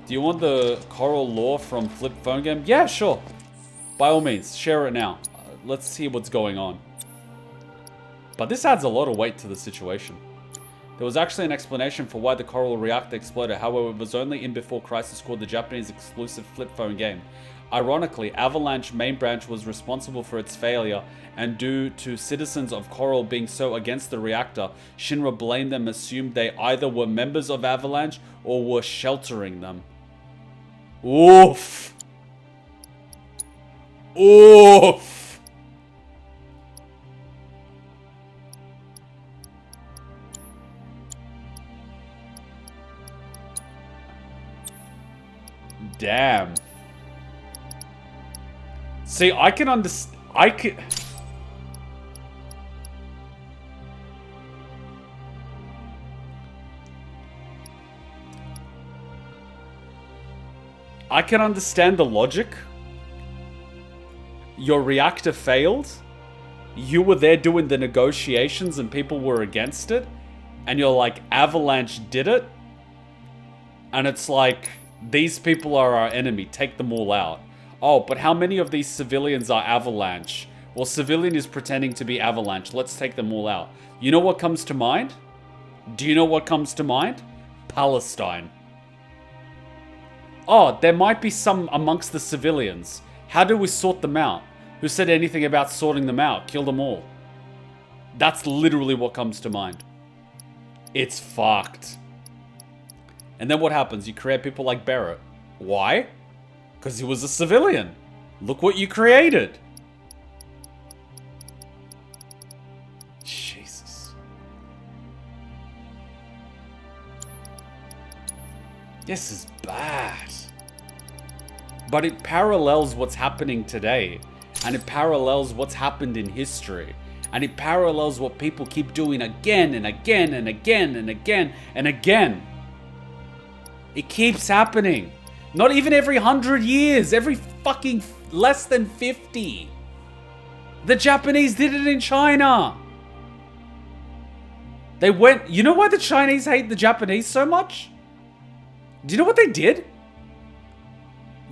Do you want the choral lore from Flip Phone Game? Yeah, sure. By all means, share it now. Let's see what's going on. But this adds a lot of weight to the situation. There was actually an explanation for why the coral reactor exploded, however it was only in Before Crisis called the Japanese exclusive flip phone game. Ironically, Avalanche main branch was responsible for its failure, and due to citizens of Coral being so against the reactor, Shinra blamed them, assumed they either were members of Avalanche or were sheltering them. Oof! Oof! Damn. See, I can understand. I can understand the logic. Your reactor failed. You were there doing the negotiations and people were against it. And you're like, Avalanche did it. And it's like, these people are our enemy. Take them all out. Oh, but how many of these civilians are Avalanche? Well, civilian is pretending to be Avalanche. Let's take them all out. You know what comes to mind? Do you know what comes to mind? Palestine. Oh, there might be some amongst the civilians. How do we sort them out? Who said anything about sorting them out? Kill them all. That's literally what comes to mind. It's fucked. And then what happens? You create people like Barrett. Why? Because he was a civilian. Look what you created. Jesus. This is bad. But it parallels what's happening today. And it parallels what's happened in history. And it parallels what people keep doing again and again and again and again and again. It keeps happening. Not even every 100 years. Every fucking less than 50. The Japanese did it in China. They went... You know why the Chinese hate the Japanese so much? Do you know what they did?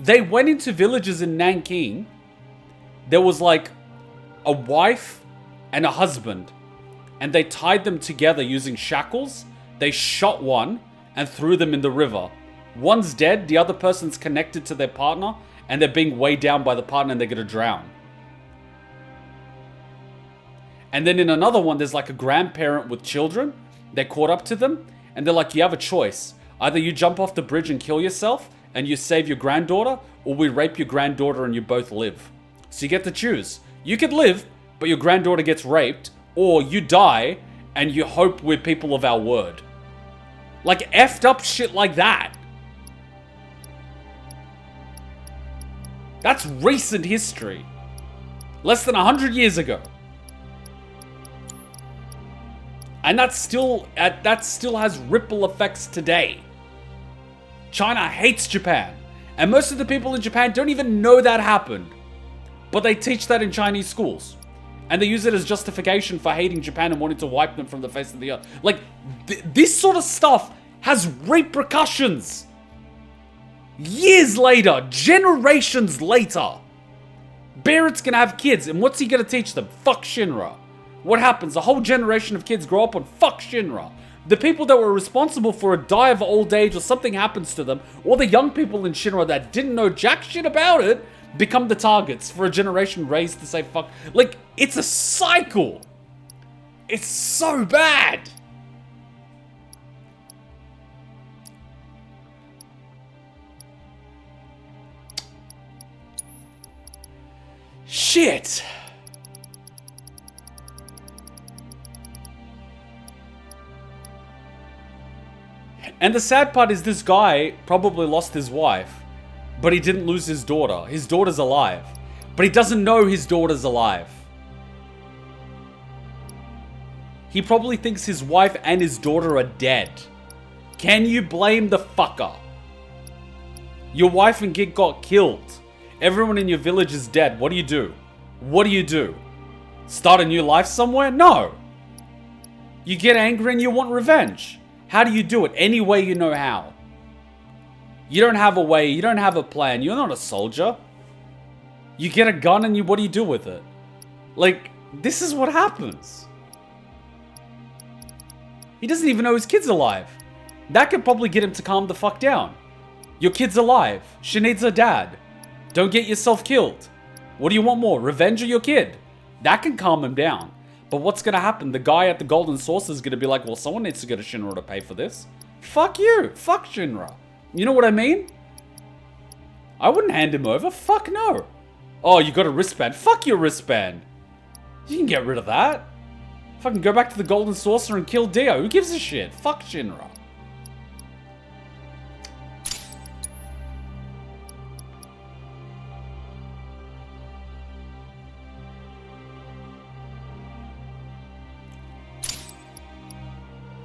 They went into villages in Nanking. There was like a wife and a husband. And they tied them together using shackles. They shot one and threw them in the river. One's dead, the other person's connected to their partner, and they're being weighed down by the partner and they're gonna drown. And then in another one, there's like a grandparent with children. They're caught up to them, and they're like, you have a choice. Either you jump off the bridge and kill yourself, and you save your granddaughter, or we rape your granddaughter and you both live. So you get to choose. You could live, but your granddaughter gets raped, or you die, and you hope we're people of our word. Like effed up shit like that. That's recent history. Less than 100 years ago. And that still has ripple effects today. China hates Japan. And most of the people in Japan don't even know that happened. But they teach that in Chinese schools. And they use it as justification for hating Japan and wanting to wipe them from the face of the earth. Like, this sort of stuff has repercussions. Years later, generations later. Barrett's gonna have kids, and what's he gonna teach them? Fuck Shinra. What happens? A whole generation of kids grow up on fuck Shinra. The people that were responsible for it die of old age or something happens to them, or the young people in Shinra that didn't know jack shit about it become the targets for a generation raised to say fuck. Like, it's a cycle. It's so bad. Shit. And the sad part is this guy probably lost his wife, but he didn't lose his daughter. His daughter's alive, but he doesn't know his daughter's alive. He probably thinks his wife and his daughter are dead. Can you blame the fucker? Your wife and kid got killed. Everyone in your village is dead. What do you do? What do you do? Start a new life somewhere? No. You get angry and you want revenge. How do you do it? Any way you know how. You don't have a way. You don't have a plan. You're not a soldier. You get a gun and what do you do with it? Like, this is what happens. He doesn't even know his kid's alive. That could probably get him to calm the fuck down. Your kid's alive. She needs her dad. Don't get yourself killed. What do you want more? Revenge or your kid? That can calm him down. But what's going to happen? The guy at the Golden Saucer is going to be like, well, someone needs to go to Shinra to pay for this. Fuck you. Fuck Shinra. You know what I mean? I wouldn't hand him over. Fuck no. Oh, you got a wristband. Fuck your wristband. You can get rid of that. Fucking go back to the Golden Saucer and kill Dio. Who gives a shit? Fuck Shinra.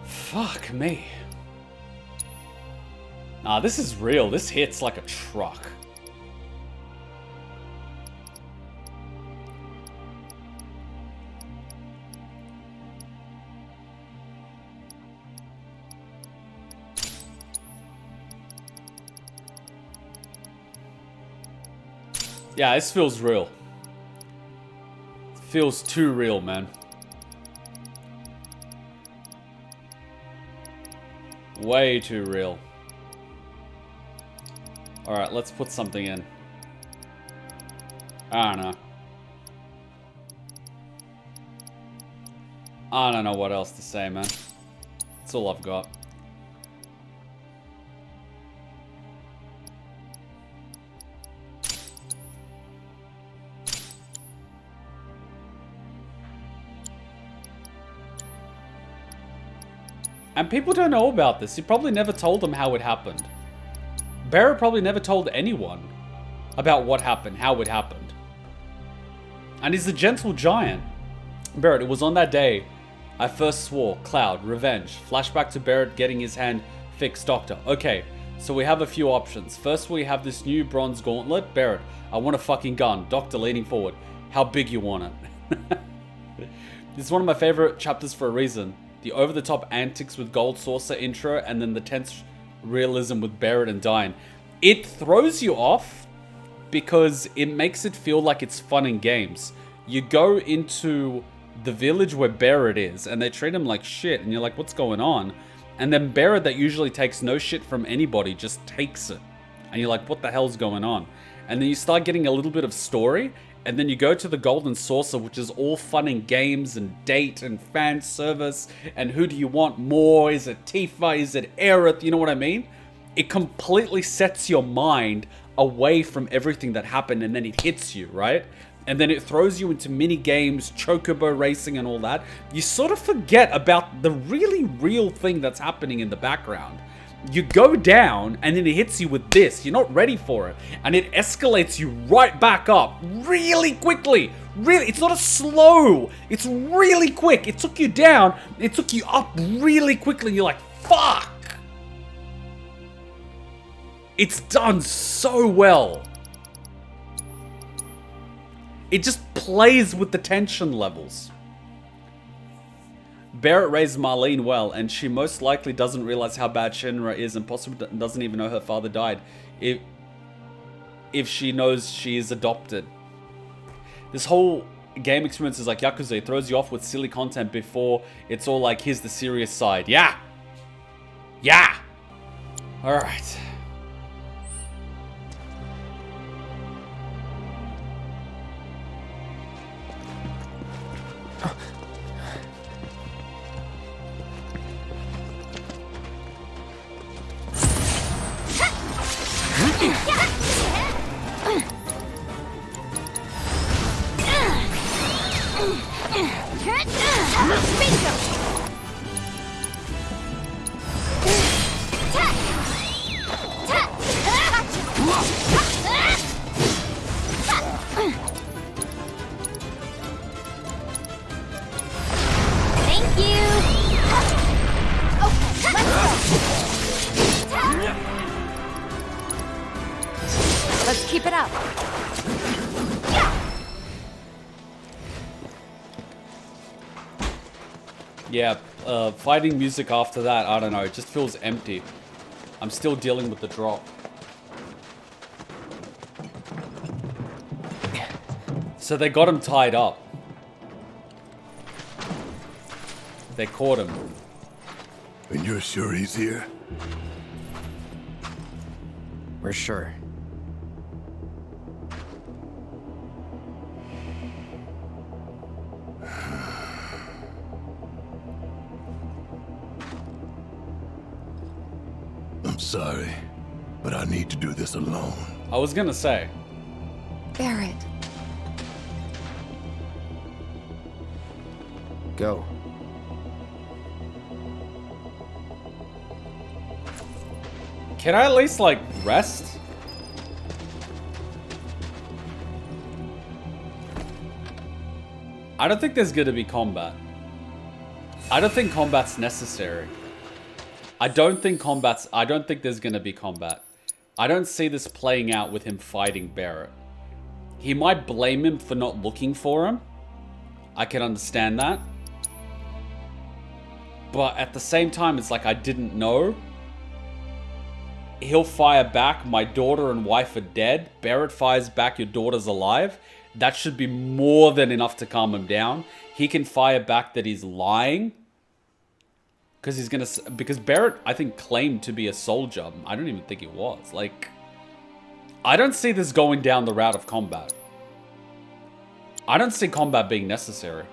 Fuck me. Nah, this is real. This hits like a truck. Yeah, this feels real. It feels too real, man. Way too real. Alright, let's put something in. I don't know. I don't know what else to say, man. That's all I've got. And people don't know about this. He probably never told them how it happened. Barrett probably never told anyone about what happened, how it happened. And he's a gentle giant. Barrett, it was on that day I first swore, Cloud, revenge. Flashback to Barrett getting his hand fixed, Doctor. Okay, so we have a few options. First we have this new bronze gauntlet. Barrett, I want a fucking gun. Doctor leaning forward. How big you want it? This is one of my favorite chapters for a reason. The over-the-top antics with Gold Saucer intro, and then the tense realism with Barrett and Dyne. It throws you off because it makes it feel like it's fun and games. You go into the village where Barrett is, and they treat him like shit, and you're like, what's going on? And then Barrett, that usually takes no shit from anybody, just takes it. And you're like, what the hell's going on? And then you start getting a little bit of story, and then you go to the Golden Saucer, which is all fun and games and date and fan service. And who do you want more? Is it Tifa? Is it Aerith? You know what I mean? It completely sets your mind away from everything that happened, and then it hits you, right? And then it throws you into mini games, Chocobo racing and all that. You sort of forget about the really real thing that's happening in the background. You go down, and then it hits you with this. You're not ready for it. And it escalates you right back up really quickly. Really, it's not a slow. It's really quick. It took you down. It took you up really quickly. You're like, fuck. It's done so well. It just plays with the tension levels. Barrett raised Marlene well, and she most likely doesn't realize how bad Shinra is, and possibly doesn't even know her father died if she knows she is adopted. This whole game experience is like Yakuza. It throws you off with silly content before it's all like, here's the serious side. Yeah! Yeah! Alright. Thank you. Okay, let's keep it up. Yeah, fighting music after that, I don't know, it just feels empty. I'm still dealing with the drop. So they got him tied up. They caught him. And you're sure he's here? We're sure. I'm sorry, but I need to do this alone. I was gonna say. Barrett. Go. Can I at least, like, rest? I don't think there's gonna be combat. I don't think combat's necessary. I don't think there's gonna be combat. I don't see this playing out with him fighting Barrett. He might blame him for not looking for him. I can understand that. But at the same time, it's like, I didn't know. He'll fire back, my daughter and wife are dead. Barrett fires back, your daughter's alive. That should be more than enough to calm him down. He can fire back that he's lying. Because Barrett, I think, claimed to be a soldier. I don't even think he was. Like, I don't see this going down the route of combat. I don't see combat being necessary.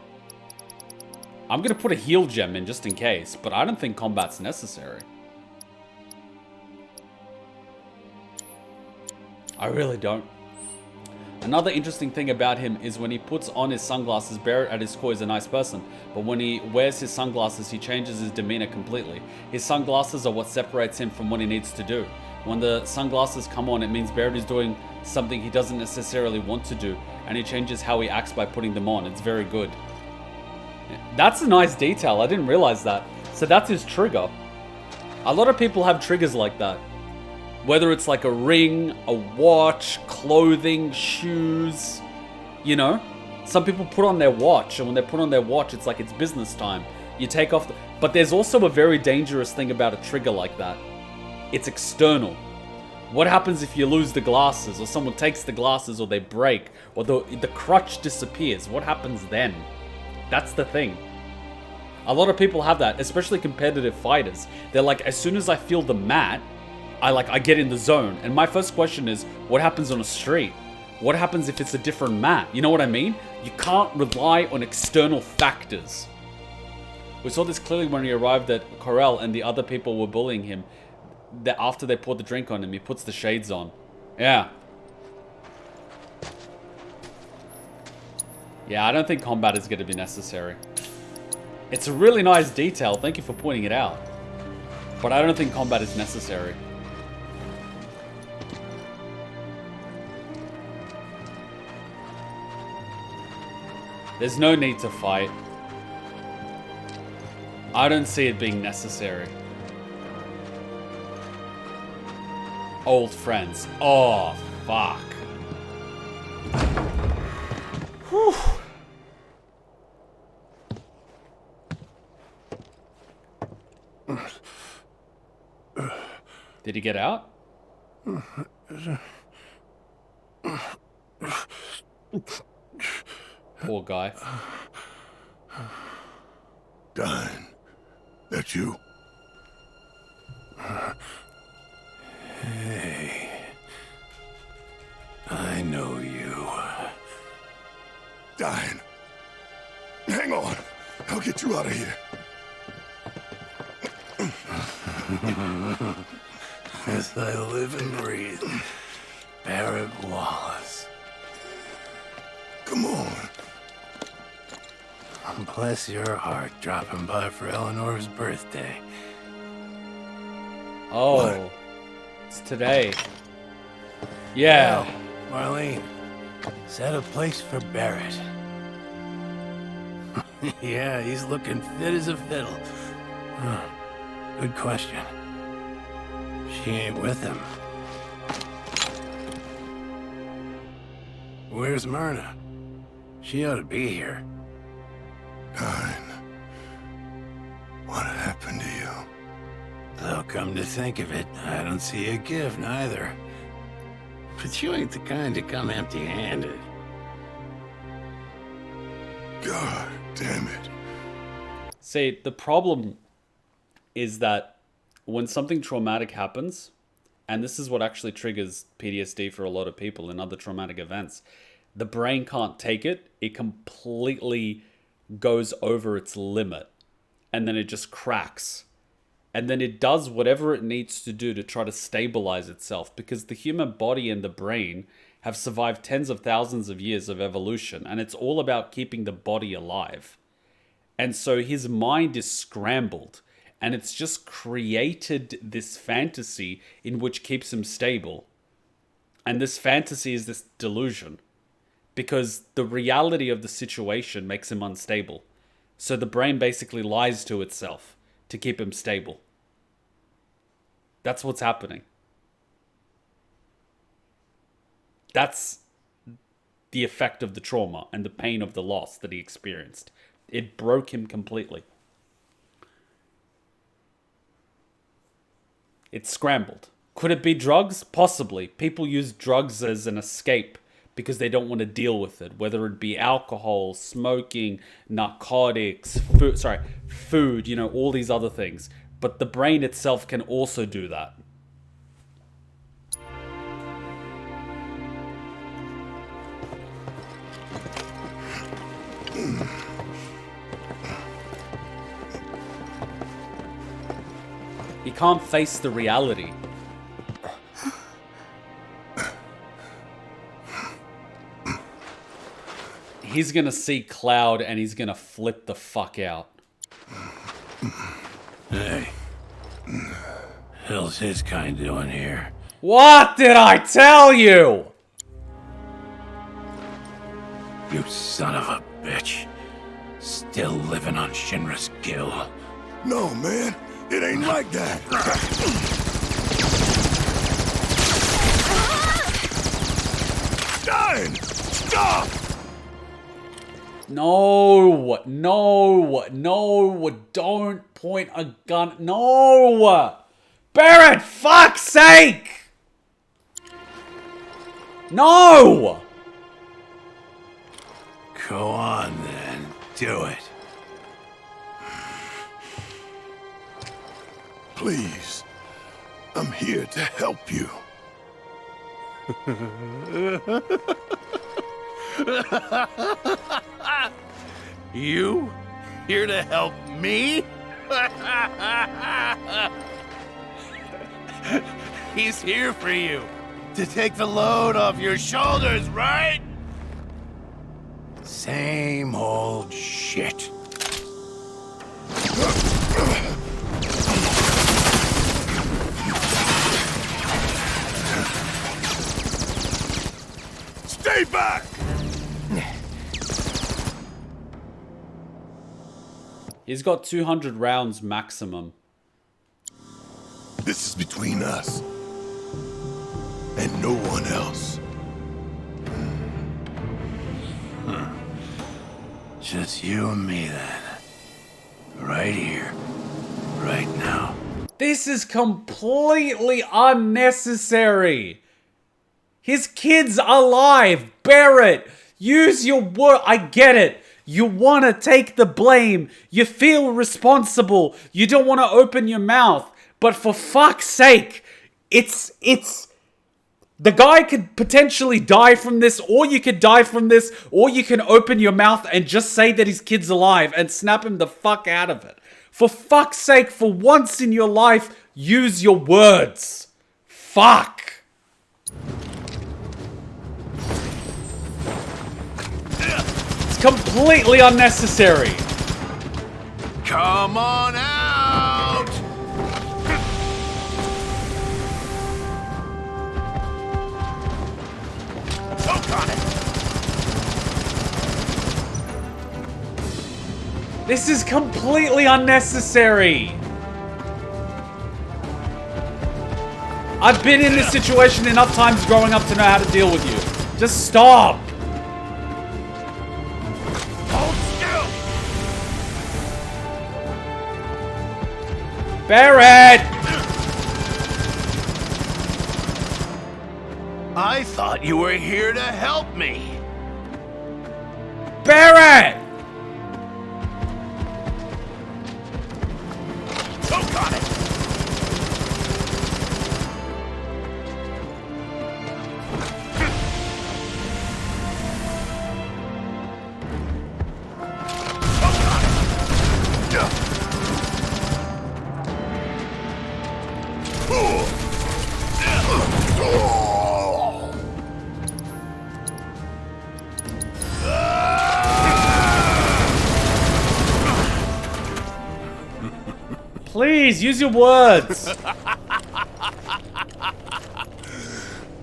I'm going to put a heal gem in just in case, but I don't think combat's necessary. I really don't. Another interesting thing about him is when he puts on his sunglasses, Barrett at his core is a nice person, but when he wears his sunglasses, he changes his demeanor completely. His sunglasses are what separates him from what he needs to do. When the sunglasses come on, it means Barrett is doing something he doesn't necessarily want to do, and he changes how he acts by putting them on. It's very good. That's a nice detail. I didn't realize that. So that's his trigger. A lot of people have triggers like that. Whether it's like a ring, a watch, clothing, shoes, you know? Some people put on their watch, and when they put on their watch, it's like it's business time. You take off But there's also a very dangerous thing about a trigger like that. It's external. What happens if you lose the glasses, or someone takes the glasses, or they break, or the crutch disappears? What happens then? That's the thing. A lot of people have that, especially competitive fighters. They're like, as soon as I feel the mat, I get in the zone. And my first question is, what happens on a street? What happens if it's a different mat? You know what I mean? You can't rely on external factors. We saw this clearly when he arrived at Corel and the other people were bullying him. That after they poured the drink on him, he puts the shades on. Yeah. Yeah, I don't think combat is going to be necessary. It's a really nice detail. Thank you for pointing it out. But I don't think combat is necessary. There's no need to fight. I don't see it being necessary. Old friends. Oh, fuck. Whew. Did he get out? Poor guy. Dyne, that you? Hey. I know you. Dyne. Hang on. I'll get you out of here. As I live and breathe, Barrett Wallace. Come on. Bless your heart, dropping by for Eleanor's birthday. Oh, What? it's today. Yeah. Well, Marlene, set a place for Barrett. Yeah, he's looking fit as a fiddle. Huh. Good question. She ain't with him. Where's Myrna? She ought to be here. Dyne. What happened to you? Though, come to think of it, I don't see a gift neither. But you ain't the kind to come empty-handed. God damn it. See, the problem is that when something traumatic happens, and this is what actually triggers PTSD for a lot of people in other traumatic events, the brain can't take it. It completely goes over its limit, and then it just cracks. And then it does whatever it needs to do to try to stabilize itself, because the human body and the brain have survived tens of thousands of years of evolution, and it's all about keeping the body alive. And so his mind is scrambled, and it's just created this fantasy in which keeps him stable. And this fantasy is this delusion, because the reality of the situation makes him unstable. So the brain basically lies to itself to keep him stable. That's what's happening. That's the effect of the trauma and the pain of the loss that he experienced. It broke him completely. It's scrambled. Could it be drugs? Possibly. People use drugs as an escape because they don't want to deal with it, whether it be alcohol, smoking, narcotics, food, you know, all these other things. But the brain itself can also do that. He can't face the reality. He's gonna see Cloud and he's gonna flip the fuck out. Hey. Hell's his kind doing here? What did I tell you? You son of a bitch. Still living on Shinra's gill. No, man. It ain't like that. Dyne! Stop! No, don't point a gun. No! Barrett, fuck's sake! No! Go on then, do it. Please. I'm here to help you. You? Here to help me? He's here for you. To take the load off your shoulders, right? Same old shit. Stay back! He's got 200 rounds maximum. This is between us. And no one else. Just you and me then. Right here. Right now. This is completely unnecessary. His kid's alive. Barrett, Use your word. I get it. You want to take the blame. You feel responsible. You don't want to open your mouth. But for fuck's sake, it's... The guy could potentially die from this, or you could die from this, or you can open your mouth and just say that his kid's alive and snap him the fuck out of it. For fuck's sake, for once in your life, use your words. Fuck. It's completely unnecessary. Come on out! Choke on it! This is completely unnecessary. I've been in this situation enough times growing up to know how to deal with you. Just stop. Hold still! Barrett! I thought you were here to help me. Barrett! Choke on it! Please, use your words.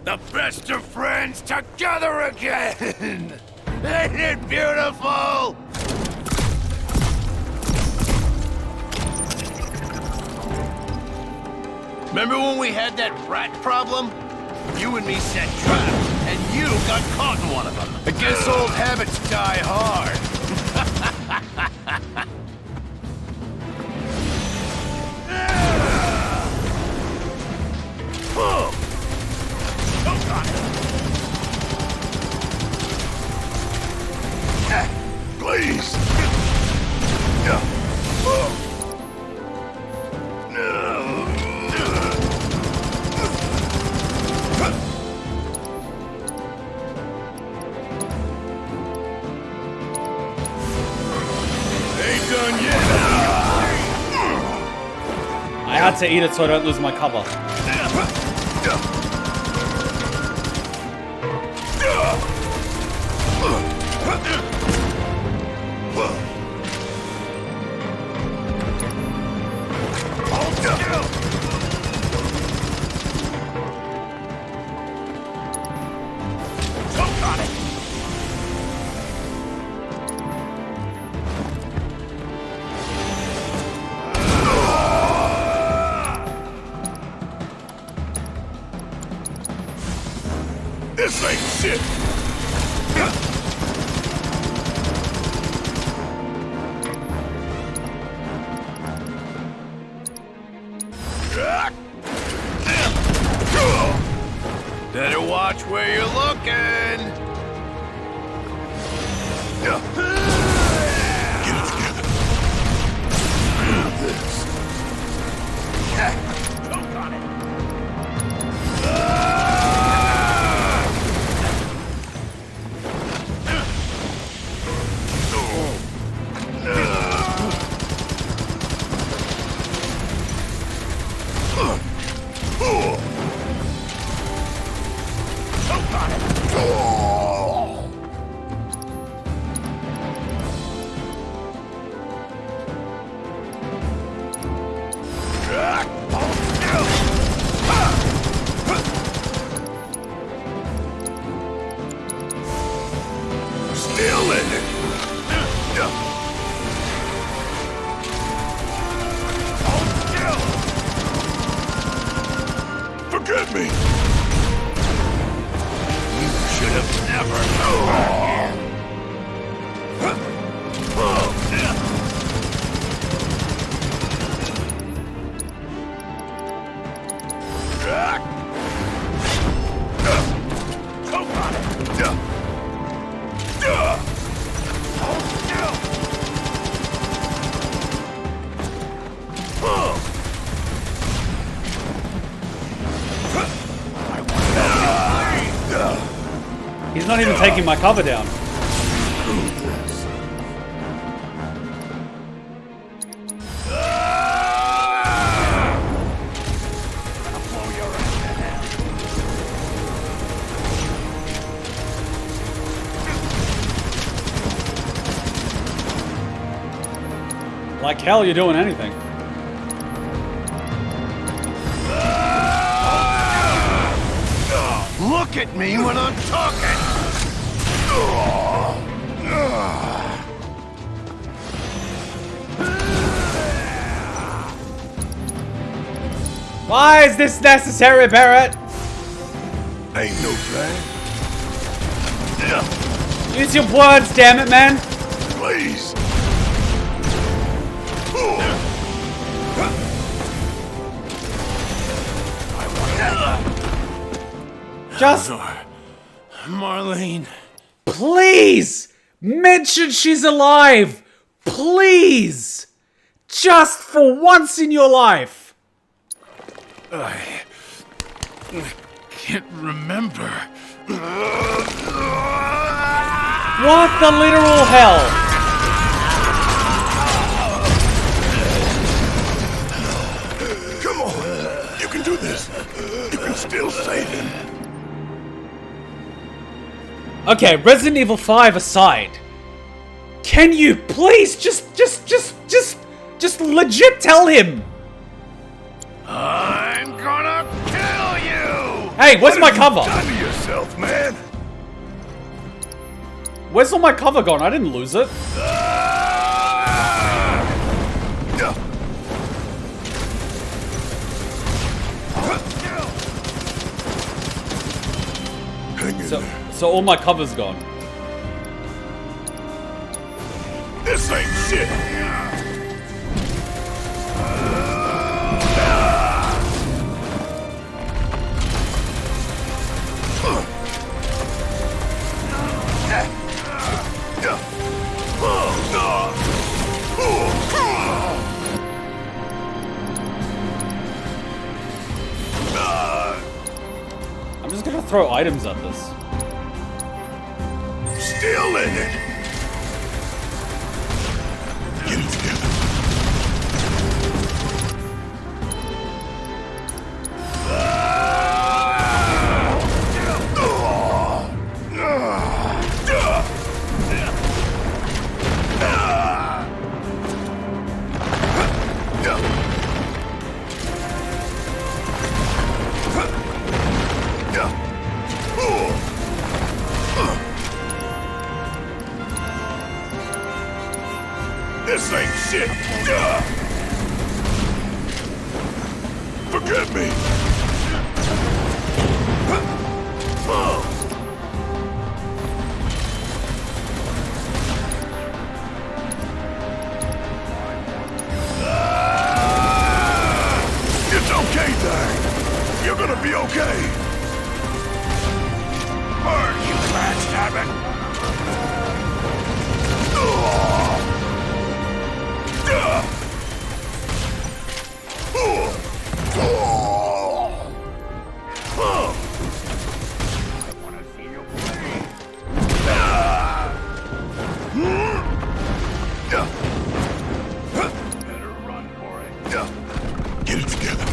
The best of friends together again! Ain't it beautiful? Remember when we had that rat problem? You and me set traps, and you got caught in one of them. I guess old habits die hard. Please. Ain't done yet. I had to eat it so I don't lose my cover. This ain't shit. Better watch where you're looking. Get it together. This. Choke on it! Still in it. Forget me. You should have never come back here. not even taking my cover down. Like hell, you're doing anything. Look at me when I'm talking! Why is this necessary, Barrett? Ain't no plan. Use your words, damn it, man. Please. Just Marlene. please mention she's alive. Please. Just for once in your life. I can't remember. What the literal hell? Come on. You can do this. You can still save him. Okay, Resident Evil 5 aside, can you please just legit tell him? I'm gonna kill you! Hey, where's my cover? Done to yourself, man. Where's all my cover gone? I didn't lose it. So all my cover's gone. This ain't shit. I'm just gonna throw items at this. Still in it. Get it together. This ain't shit. Forgive me. It's okay, Dyne. You're gonna be okay. Burn, you backstabbing. Get it together.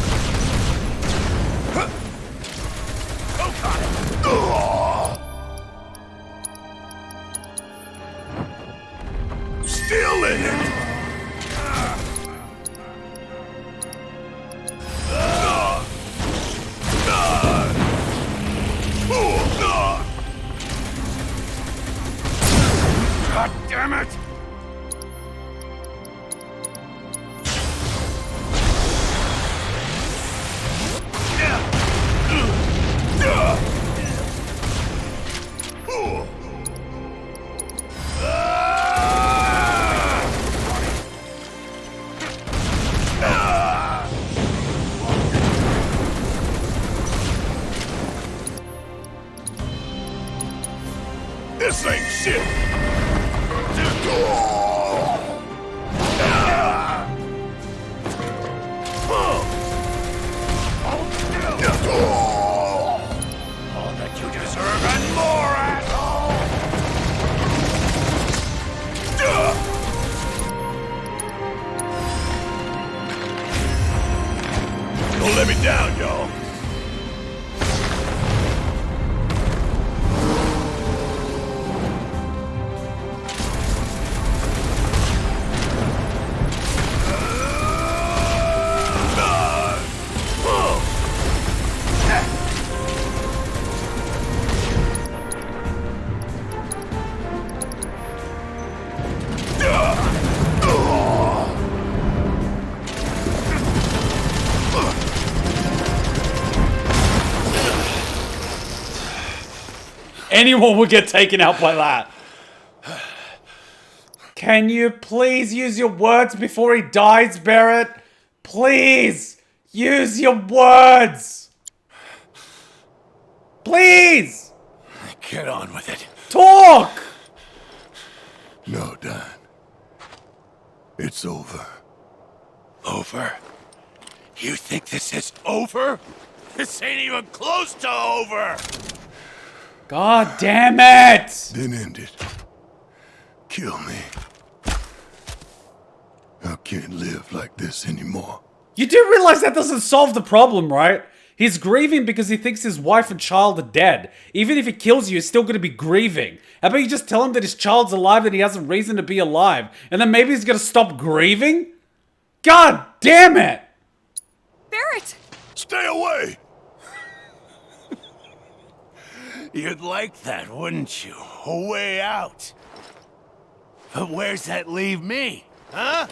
Still in it. God damn it! This ain't shit! All that you deserve and more, asshole! Don't let me down, y'all. Anyone would get taken out by that. Can you please use your words before he dies, Barrett? Please! Use your words! Please! Get on with it. Talk! No, Dyne. It's over. Over? You think this is over? This ain't even close to over! God damn it! Then end it. Kill me. I can't live like this anymore. You do realize that doesn't solve the problem, right? He's grieving because he thinks his wife and child are dead. Even if he kills you, he's still gonna be grieving. How about you just tell him that his child's alive and he has a reason to be alive? And then maybe he's gonna stop grieving? God damn it! Barrett! Stay away! You'd like that, wouldn't you? A way out. But where's that leave me? Huh?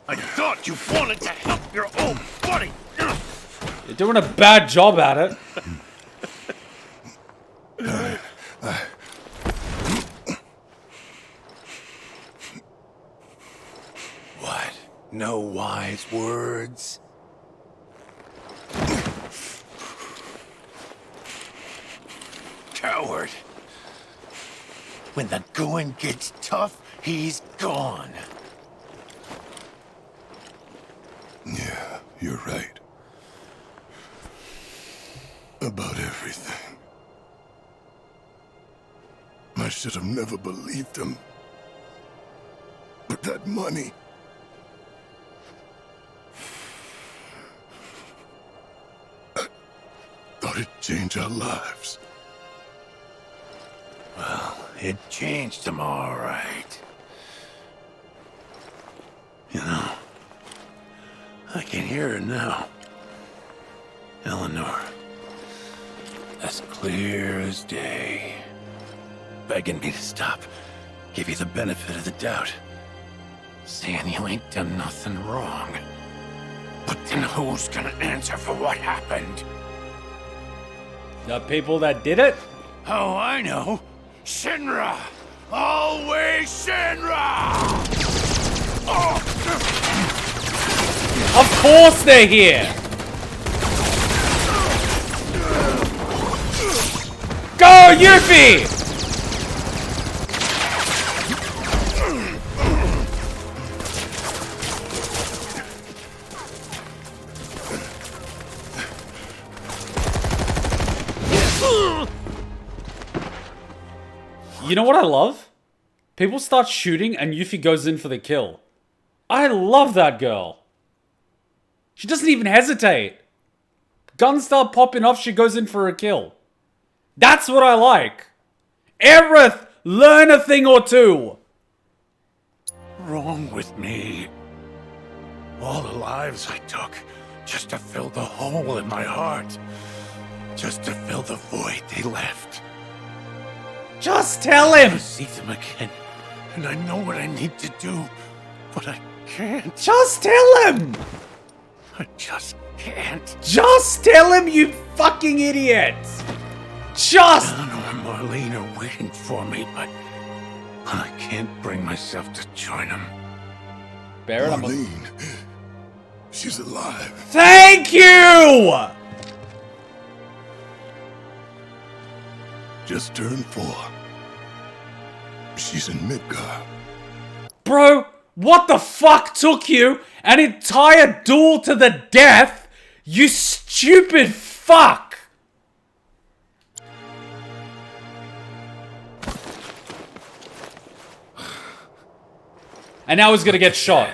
I thought you wanted to help your old buddy. You're doing a bad job at it. What? No wise words? Coward. When the going gets tough, he's gone. Yeah, you're right. About everything. I should have never believed him. But that money... I thought it'd change our lives. Well, it changed them all right. You know, I can hear her now. Eleanor. As clear as day. Begging me to stop. Give you the benefit of the doubt. Saying you ain't done nothing wrong. But then who's gonna answer for what happened? The people that did it? Oh, I know. Shinra! Always Shinra! Oh. Of course they're here! Go, Yuffie! You know what I love? People start shooting and Yuffie goes in for the kill. I love that girl. She doesn't even hesitate. Guns start popping off, she goes in for a kill. That's what I like. Aerith, learn a thing or two. Wrong with me. All the lives I took just to fill the hole in my heart. Just to fill the void they left. Just tell him! I see them again, and I know what I need to do, but I can't. Just tell him! I just can't. Just tell him, you fucking idiot! Just! Eleanor and Marlene are waiting for me, but I can't bring myself to join them. Barrett, Marlene, she's alive. Thank you! Just turned 4. She's in Midgar. Bro, what the fuck took you an entire duel to the death? You stupid fuck! And now he's gonna get shot.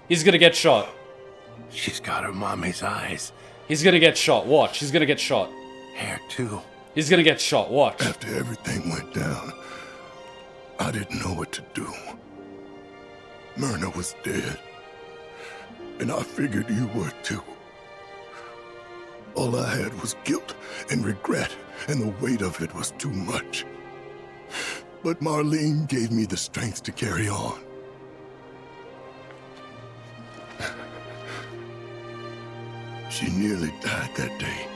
He's gonna get shot. She's got her mommy's eyes. He's gonna get shot. Watch. He's gonna get shot. Hair, too. He's gonna get shot. Watch. After everything went down, I didn't know what to do. Myrna was dead. And I figured you were too. All I had was guilt and regret, and the weight of it was too much. But Marlene gave me the strength to carry on. She nearly died that day.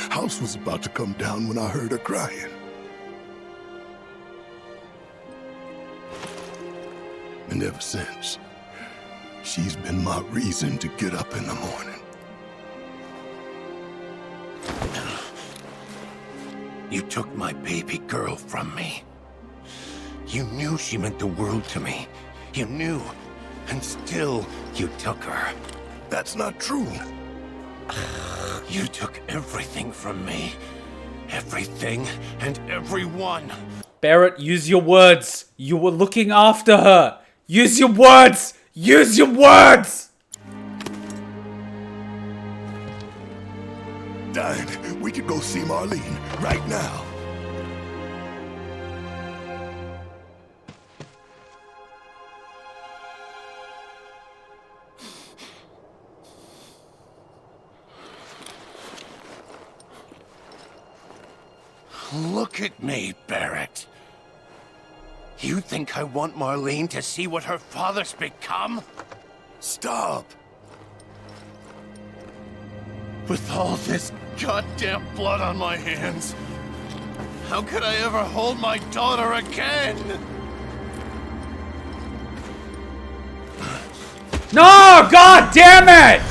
House was about to come down when I heard her crying. And ever since, she's been my reason to get up in the morning. You took my baby girl from me. You knew she meant the world to me. You knew, and still you took her. That's not true. You took everything from me. Everything and everyone. Barrett, use your words. You were looking after her. Use your words. Use your words. Dyne, we could go see Marlene right now. Look at me, Barrett. You think I want Marlene to see what her father's become? Stop! With all this goddamn blood on my hands, how could I ever hold my daughter again? No! God damn it!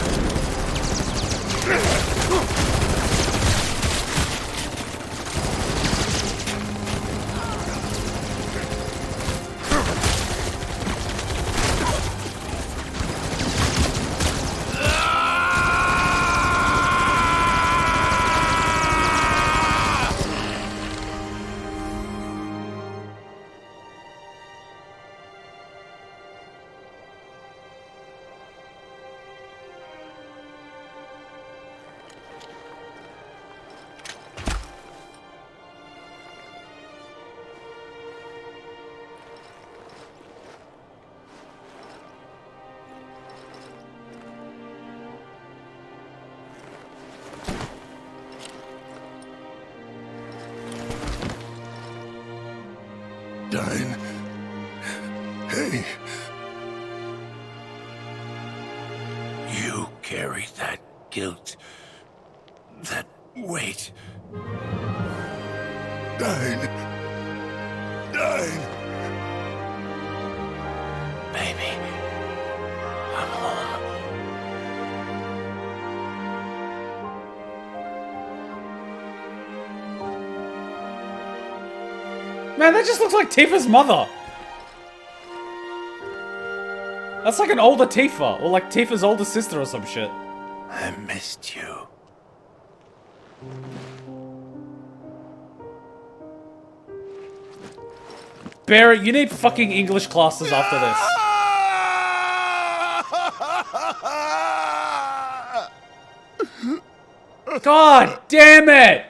Dyne. Hey. You carry that guilt, that weight. Dyne. Dyne. Baby, I'm home. Man, that just looks like Tifa's mother. That's like an older Tifa, or like Tifa's older sister or some shit. I missed you. Barrett, you need fucking English classes after this. God damn it!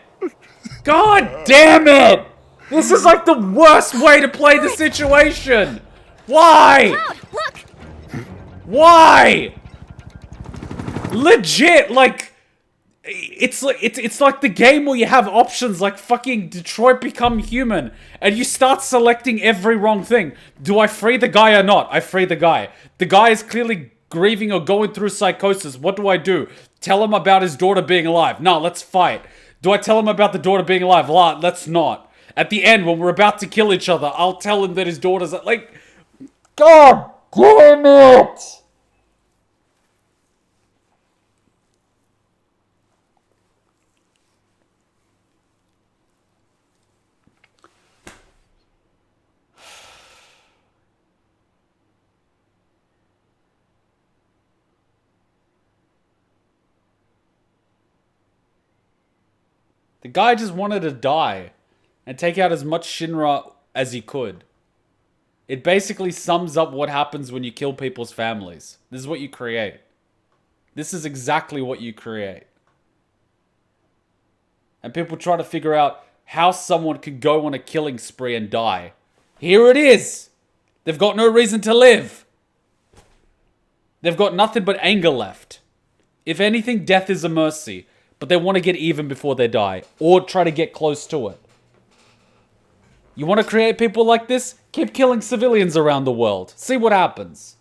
God damn it! This is like the worst way to play the situation! Why? Look! Why? Legit, like... It's like the game where you have options like fucking Detroit Become Human, and you start selecting every wrong thing. Do I free the guy or not? I free the guy. The guy is clearly grieving or going through psychosis. What do? Tell him about his daughter being alive. No, let's fight. Do I tell him about the daughter being alive? Let's not. At the end, when we're about to kill each other, I'll tell him that his daughter's like... God damn it! The guy just wanted to die and take out as much Shinra as he could. It basically sums up what happens when you kill people's families. This is what you create. This is exactly what you create. And people try to figure out how someone could go on a killing spree and die. Here it is. They've got no reason to live. They've got nothing but anger left. If anything, death is a mercy. But they want to get even before they die. Or try to get close to it. You want to create people like this? Keep killing civilians around the world. See what happens.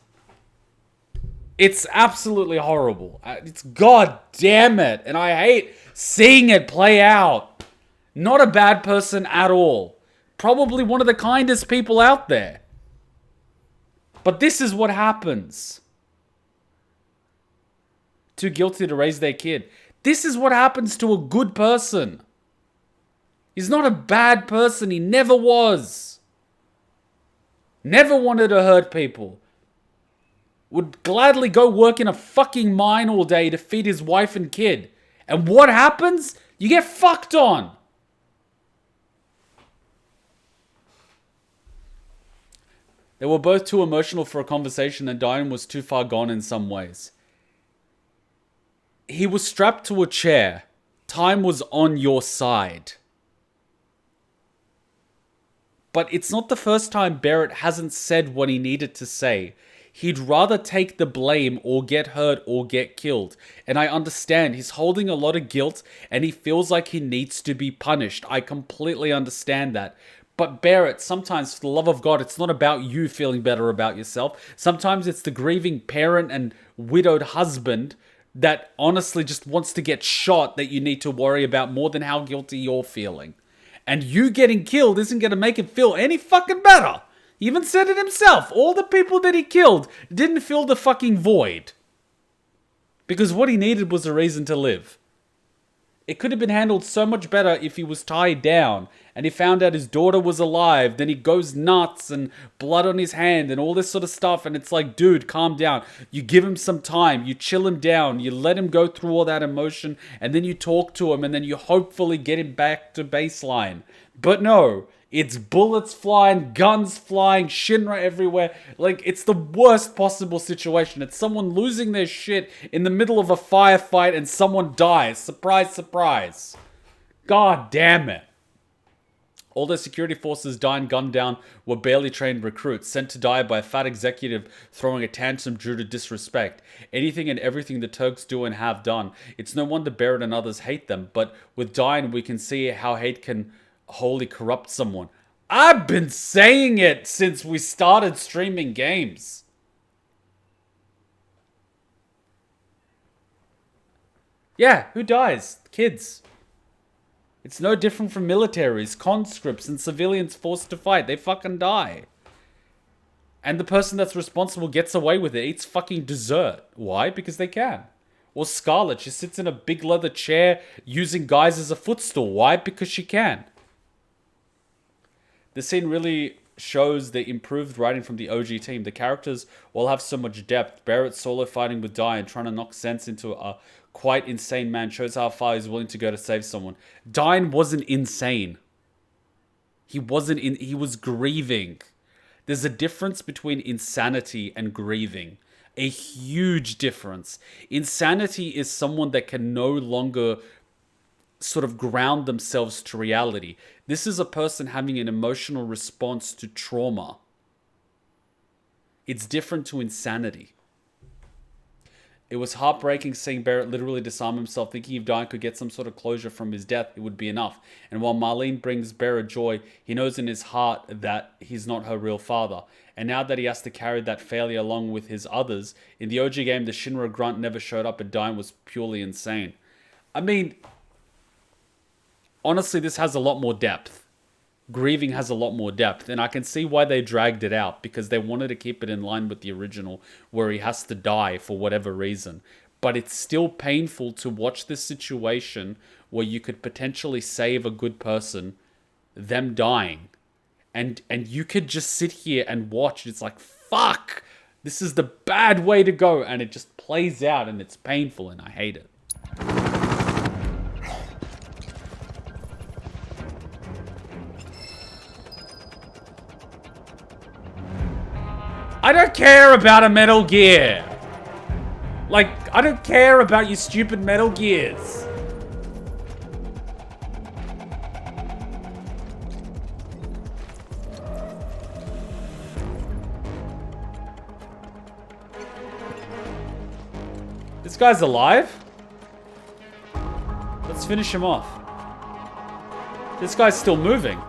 It's absolutely horrible. It's god damn it. And I hate seeing it play out. Not a bad person at all. Probably one of the kindest people out there. But this is what happens. Too guilty to raise their kid. This is what happens to a good person. He's not a bad person. He never was. Never wanted to hurt people. Would gladly go work in a fucking mine all day to feed his wife and kid. And what happens? You get fucked on. They were both too emotional for a conversation and Dyne was too far gone in some ways. He was strapped to a chair. Time was on your side. But it's not the first time Barrett hasn't said what he needed to say. He'd rather take the blame or get hurt or get killed. And I understand he's holding a lot of guilt and he feels like he needs to be punished. I completely understand that. But Barrett, sometimes for the love of God, it's not about you feeling better about yourself. Sometimes it's the grieving parent and widowed husband that honestly just wants to get shot that you need to worry about more than how guilty you're feeling. And you getting killed isn't going to make him feel any fucking better. He even said it himself. All the people that he killed didn't fill the fucking void. Because what he needed was a reason to live. It could have been handled so much better if he was tied down and he found out his daughter was alive. Then he goes nuts and blood on his hand and all this sort of stuff. And it's like, dude, calm down. You give him some time. You chill him down. You let him go through all that emotion. And then you talk to him and then you hopefully get him back to baseline. But no. It's bullets flying, guns flying, Shinra everywhere. Like, it's the worst possible situation. It's someone losing their shit in the middle of a firefight and someone dies. Surprise, surprise. God damn it. All the security forces Dyne gunned down were barely trained recruits, sent to die by a fat executive throwing a tantrum due to disrespect. Anything and everything the Turks do and have done. It's no wonder Barrett and others hate them, but with Dyne we can see how hate can wholly corrupt someone. I've been saying it since we started streaming games. Yeah, who dies? Kids. It's no different from militaries, conscripts, and civilians forced to fight. They fucking die. And the person that's responsible gets away with it, eats fucking dessert. Why? Because they can. Or Scarlet, she sits in a big leather chair using guys as a footstool. Why? Because she can. The scene really shows the improved writing from the OG team. The characters all have so much depth. Barrett solo fighting with Dyne, trying to knock sense into a quite insane man, shows how far he's willing to go to save someone. Dyne wasn't insane. He was grieving. There's a difference between insanity and grieving. A huge difference. Insanity is someone that can no longer sort of ground themselves to reality. This is a person having an emotional response to trauma. It's different to insanity. It was heartbreaking seeing Barrett literally disarm himself, thinking if Dyne could get some sort of closure from his death, it would be enough. And while Marlene brings Barrett joy, he knows in his heart that he's not her real father. And now that he has to carry that failure along with his others, in the OG game, the Shinra grunt never showed up and Dyne was purely insane. I mean, honestly, this has a lot more depth. Grieving has a lot more depth, and I can see why they dragged it out, because they wanted to keep it in line with the original, where he has to die for whatever reason. But it's still painful to watch this situation where you could potentially save a good person, them dying, and you could just sit here and watch. It's like, fuck, this is the bad way to go, and it just plays out, and it's painful, and I hate it. care about a Metal Gear. Like, I don't care about your stupid Metal Gears. This guy's alive? Let's finish him off. This guy's still moving.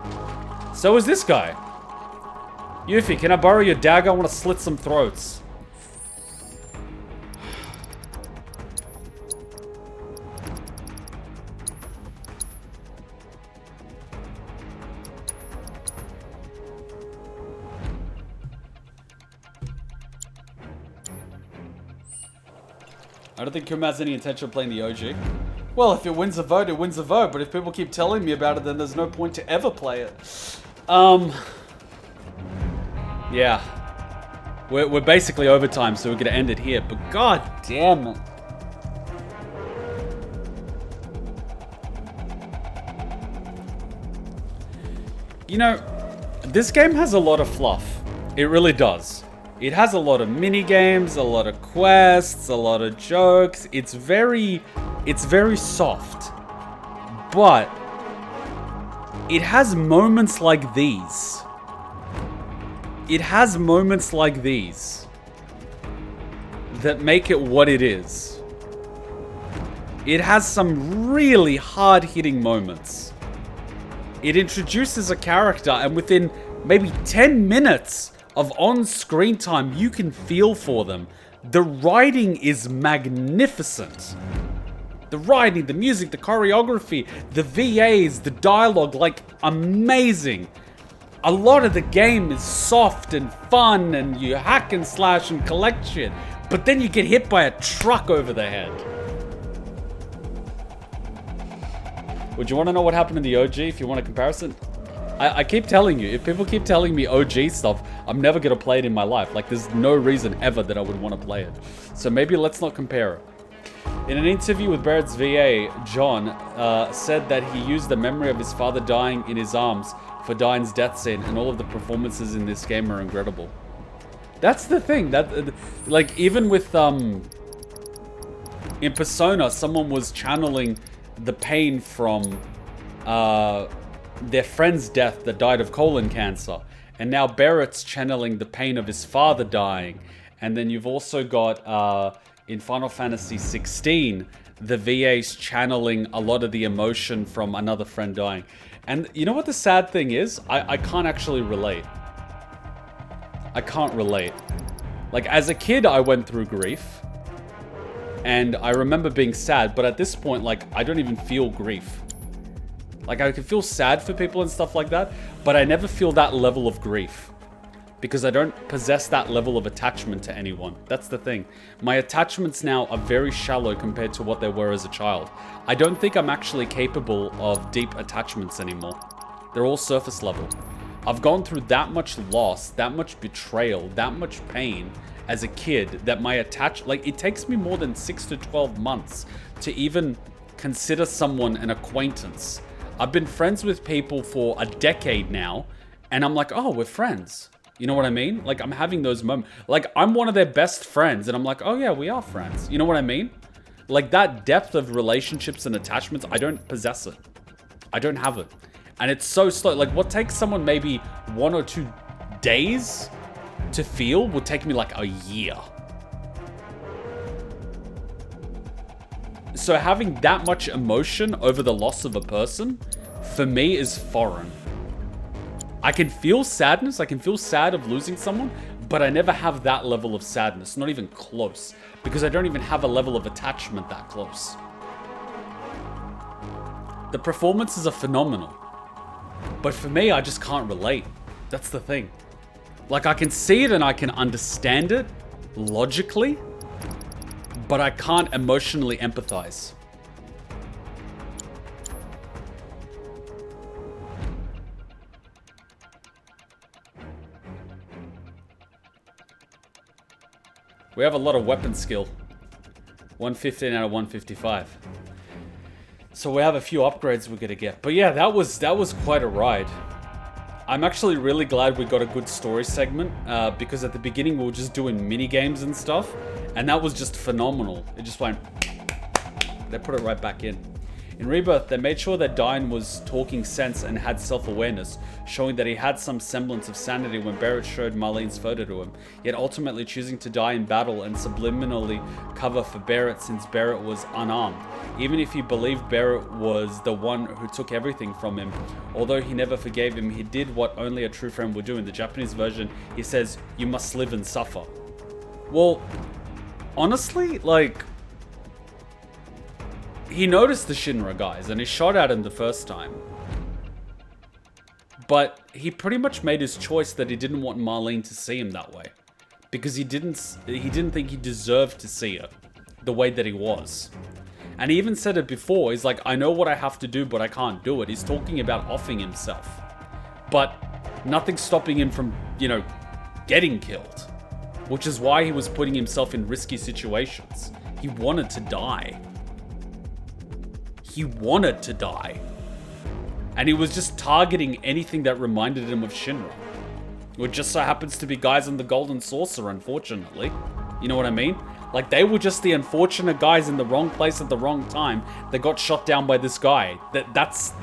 So is this guy. Yuffie, can I borrow your dagger? I want to slit some throats. I don't think Kuma has any intention of playing the OG. Well, if it wins a vote, it wins a vote. But if people keep telling me about it, then there's no point to ever play it. Yeah. We're basically overtime, so we're going to end it here. But god damn it. You know, this game has a lot of fluff. It really does. It has a lot of mini games, a lot of quests, a lot of jokes. It's very soft. But it has moments like these. It has moments like these that make it what it is. It has some really hard-hitting moments. It introduces a character, and within maybe 10 minutes of on-screen time, you can feel for them. The writing is magnificent. The writing, the music, the choreography, the VAs, the dialogue, like, amazing. A lot of the game is soft and fun, and you hack and slash and collect shit. But then you get hit by a truck over the head. Would you want to know what happened in the OG if you want a comparison? I keep telling you, if people keep telling me OG stuff, I'm never going to play it in my life. Like, there's no reason ever that I would want to play it. So maybe let's not compare it. In an interview with Barrett's VA, John said that he used the memory of his father dying in his arms for Dyne's death scene, and all of the performances in this game are incredible. That's the thing. That, like, even with, in Persona, someone was channeling the pain from, their friend's death that died of colon cancer. And now Barrett's channeling the pain of his father dying. And then you've also got, in Final Fantasy 16, the VA's channeling a lot of the emotion from another friend dying. And you know what the sad thing is? I can't actually relate. I can't relate. Like, as a kid, I went through grief. And I remember being sad, but at this point, like, I don't even feel grief. Like, I can feel sad for people and stuff like that, but I never feel that level of grief. Because I don't possess that level of attachment to anyone. That's the thing. My attachments now are very shallow compared to what they were as a child. I don't think I'm actually capable of deep attachments anymore. They're all surface level. I've gone through that much loss, that much betrayal, that much pain as a kid that my like, it takes me more than 6 to 12 months to even consider someone an acquaintance. I've been friends with people for a decade now, and I'm like, oh, we're friends. You know what I mean? Like, I'm having those moments. Like, I'm one of their best friends, and I'm like, oh yeah, we are friends. You know what I mean? Like, that depth of relationships and attachments, I don't possess it. I don't have it. And it's so slow. Like, what takes someone maybe 1 or 2 days to feel would take me like a year. So having that much emotion over the loss of a person, for me, is foreign. I can feel sadness, I can feel sad of losing someone, but I never have that level of sadness, not even close, because I don't even have a level of attachment that close. The performances are phenomenal, but for me, I just can't relate. That's the thing. Like, I can see it and I can understand it logically, but I can't emotionally empathize. We have a lot of weapon skill. 115 out of 155. So we have a few upgrades we're gonna get. But yeah, that was quite a ride. I'm actually really glad we got a good story segment, because at the beginning we were just doing mini games and stuff, and that was just phenomenal. It just went... They put it right back in. In Rebirth, they made sure that Dyne was talking sense and had self-awareness, showing that he had some semblance of sanity when Barrett showed Marlene's photo to him, yet ultimately choosing to die in battle and subliminally cover for Barrett since Barrett was unarmed. Even if he believed Barrett was the one who took everything from him, although he never forgave him, he did what only a true friend would do. In the Japanese version, he says, "You must live and suffer." Well, honestly, like... He noticed the Shinra guys and he shot at him the first time. But he pretty much made his choice that he didn't want Marlene to see him that way. Because he didn't think he deserved to see her the way that he was. And he even said it before, he's like, I know what I have to do, but I can't do it. He's talking about offing himself. But nothing's stopping him from, you know, getting killed. Which is why he was putting himself in risky situations. He wanted to die. He wanted to die. And he was just targeting anything that reminded him of Shinra. It just so happens to be guys on the Golden Saucer, unfortunately. You know what I mean? Like, they were just the unfortunate guys in the wrong place at the wrong time that got shot down by this guy. That's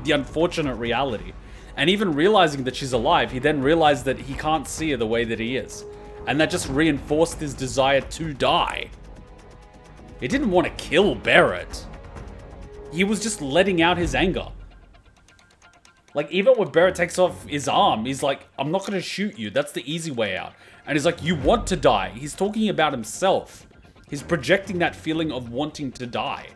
the unfortunate reality. And even realizing that she's alive, he then realized that he can't see her the way that he is. And that just reinforced his desire to die. He didn't want to kill Barrett. He was just letting out his anger. Like, even when Barrett takes off his arm, he's like, I'm not going to shoot you. That's the easy way out. And he's like, you want to die. He's talking about himself. He's projecting that feeling of wanting to die.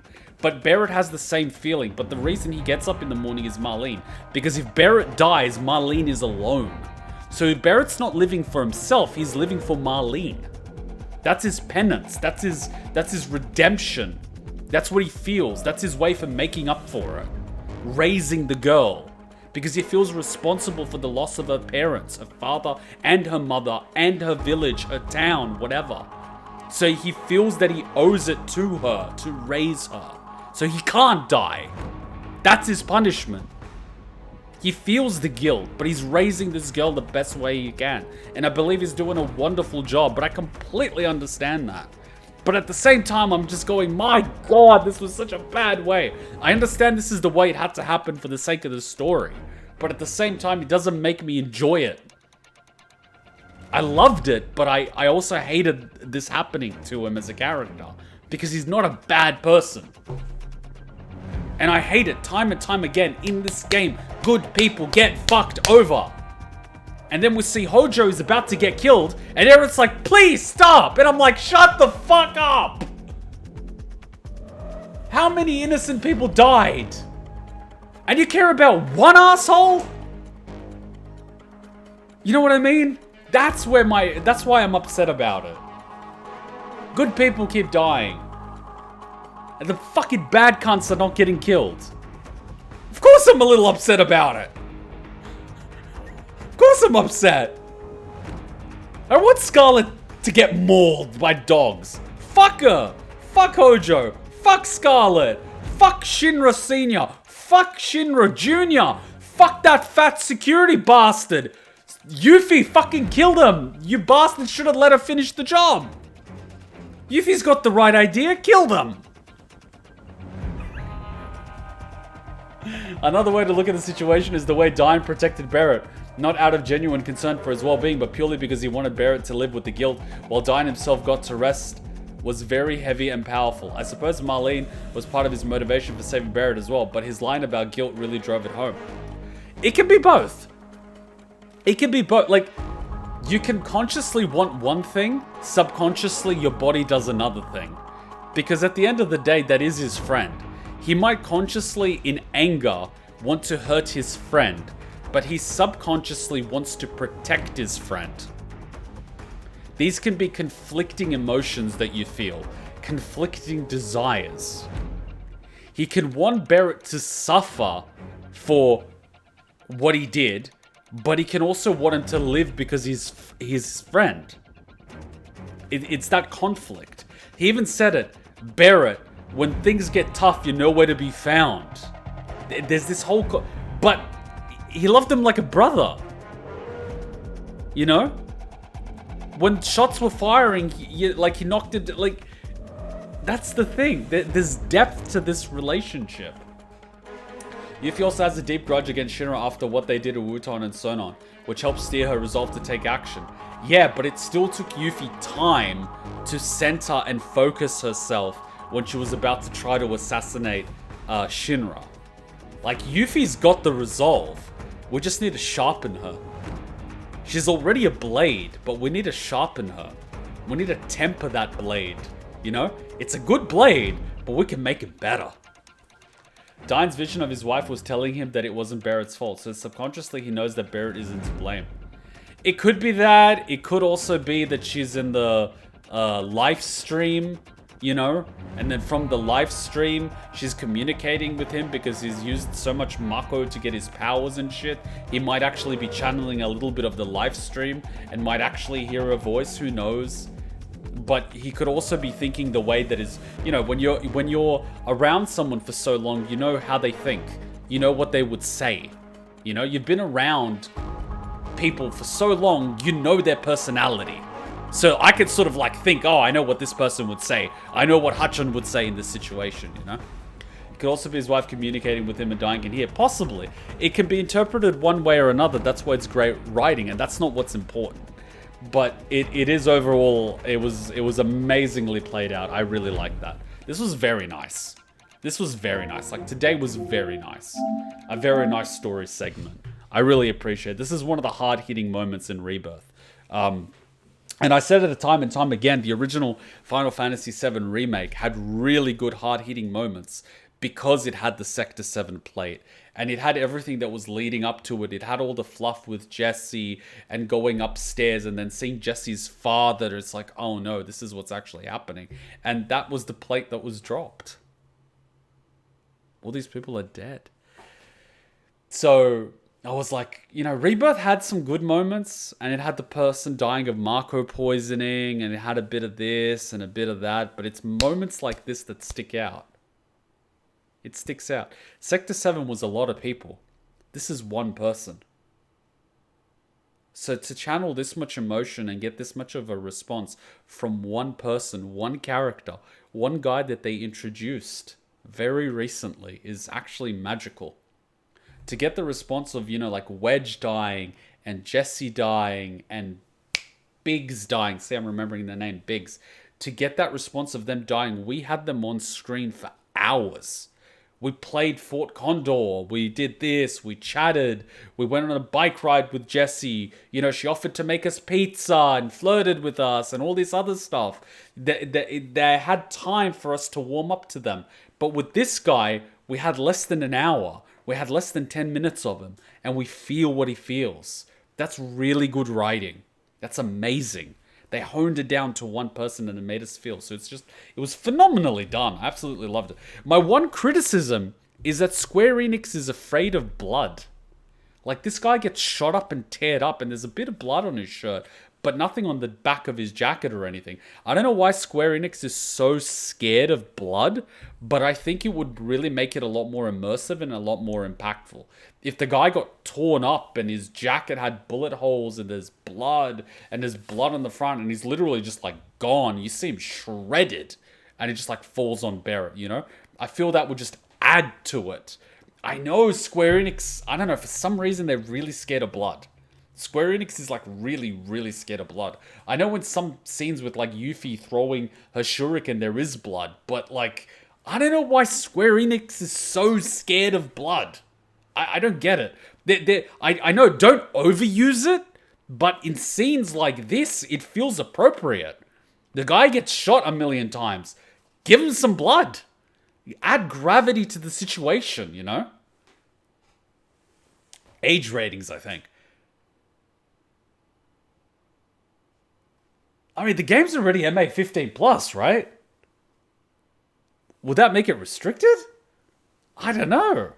But Barrett has the same feeling. But the reason he gets up in the morning is Marlene. Because if Barrett dies, Marlene is alone. So Barrett's not living for himself. He's living for Marlene. That's his penance. That's his redemption. That's what he feels. That's his way for making up for it. Raising the girl. Because he feels responsible for the loss of her parents, her father and her mother and her village, her town, whatever. So he feels that he owes it to her to raise her. So he can't die. That's his punishment. He feels the guilt, but he's raising this girl the best way he can. And I believe he's doing a wonderful job, but I completely understand that. But at the same time, I'm just going, my God, this was such a bad way. I understand this is the way it had to happen for the sake of the story. But at the same time, it doesn't make me enjoy it. I loved it, but I also hated this happening to him as a character. Because he's not a bad person. And I hate it time and time again. In this game, good people get fucked over. And then we see Hojo is about to get killed, and Eric's like, please stop! And I'm like, shut the fuck up! How many innocent people died? And you care about one asshole? You know what I mean? That's why I'm upset about it. Good people keep dying. And the fucking bad cunts are not getting killed. Of course I'm a little upset about it. Of course I'm upset. I want Scarlet to get mauled by dogs. Fuck her. Fuck Hojo. Fuck Scarlet. Fuck Shinra Senior. Fuck Shinra Junior. Fuck that fat security bastard. Yuffie fucking killed him. You bastard should have let her finish the job. Yuffie's got the right idea. Killed him. Another way to look at the situation is the way Dyne protected Barrett. Not out of genuine concern for his well-being, but purely because he wanted Barrett to live with the guilt, while Dyne himself got to rest, was very heavy and powerful. I suppose Marlene was part of his motivation for saving Barrett as well, but his line about guilt really drove it home. It can be both. It can be both. Like, you can consciously want one thing, subconsciously your body does another thing. Because at the end of the day, that is his friend. He might consciously, in anger, want to hurt his friend, but he subconsciously wants to protect his friend. These can be conflicting emotions that you feel, conflicting desires. He can want Barrett to suffer for what he did, but he can also want him to live because he's his friend. It's that conflict. He even said it, Barrett, when things get tough, you know where to be found. There's this whole... But he loved him like a brother. You know? When shots were firing, he knocked it, like... That's the thing. There's depth to this relationship. Yuffie also has a deep grudge against Shinra after what they did to Wuton and Sonon, which helped steer her resolve to take action. Yeah, but it still took Yuffie time to center and focus herself when she was about to try to assassinate Shinra. Like, Yuffie's got the resolve. We just need to sharpen her. She's already a blade, but we need to sharpen her. We need to temper that blade. You know? It's a good blade, but we can make it better. Dyne's vision of his wife was telling him that it wasn't Barrett's fault, so subconsciously he knows that Barrett isn't to blame. It could be that. It could also be that she's in the live stream, you know? And then from the live stream, she's communicating with him because he's used so much Mako to get his powers and shit. He might actually be channeling a little bit of the live stream and might actually hear her voice, who knows? But he could also be thinking the way that is, you know, when you're around someone for so long, you know how they think. You know what they would say. You know, you've been around people for so long, you know their personality. So I could sort of like think, oh, I know what this person would say. I know what Hachan would say in this situation, you know? It could also be his wife communicating with him and Dyne can hear. Possibly. It can be interpreted one way or another. That's why it's great writing, and that's not what's important. But it is overall, it was amazingly played out. I really liked that. This was very nice. This was very nice. Like, today was very nice. A very nice story segment. I really appreciate it. This is one of the hard-hitting moments in Rebirth. And I said it time and time again, the original Final Fantasy VII Remake had really good hard-hitting moments because it had the Sector 7 plate. And it had everything that was leading up to it. It had all the fluff with Jesse and going upstairs and then seeing Jesse's father. It's like, oh no, this is what's actually happening. And that was the plate that was dropped. All these people are dead. So I was like, you know, Rebirth had some good moments, and it had the person dying of Mako poisoning, and it had a bit of this and a bit of that, but it's moments like this that stick out. It sticks out. Sector 7 was a lot of people. This is one person. So to channel this much emotion and get this much of a response from one person, one character, one guy that they introduced very recently is actually magical. To get the response of, you know, like Wedge dying and Jesse dying and Biggs dying. See, I'm remembering the name, Biggs. To get that response of them dying, we had them on screen for hours. We played Fort Condor, we did this, we chatted, we went on a bike ride with Jessie, you know, she offered to make us pizza and flirted with us and all this other stuff. They had time for us to warm up to them. But with this guy, we had less than an hour. We had less than 10 minutes of him, and we feel what he feels. That's really good writing. That's amazing. They honed it down to one person and it made us feel. So it was phenomenally done. I absolutely loved it. My one criticism is that Square Enix is afraid of blood. Like, this guy gets shot up and teared up and there's a bit of blood on his shirt, but nothing on the back of his jacket or anything. I don't know why Square Enix is so scared of blood, but I think it would really make it a lot more immersive and a lot more impactful. If the guy got torn up and his jacket had bullet holes and there's blood on the front and he's literally just like gone, you see him shredded and it just like falls on Barrett, you know? I feel that would just add to it. I know Square Enix, I don't know, for some reason they're really scared of blood. Square Enix is like really, really scared of blood. I know in some scenes with like Yuffie throwing her shuriken, there is blood, but like, I don't know why Square Enix is so scared of blood. I don't get it. I know, don't overuse it, but in scenes like this, it feels appropriate. The guy gets shot a million times. Give him some blood. Add gravity to the situation, you know? Age ratings, I think. I mean, the game's already MA 15+, right? Would that make it restricted? I don't know.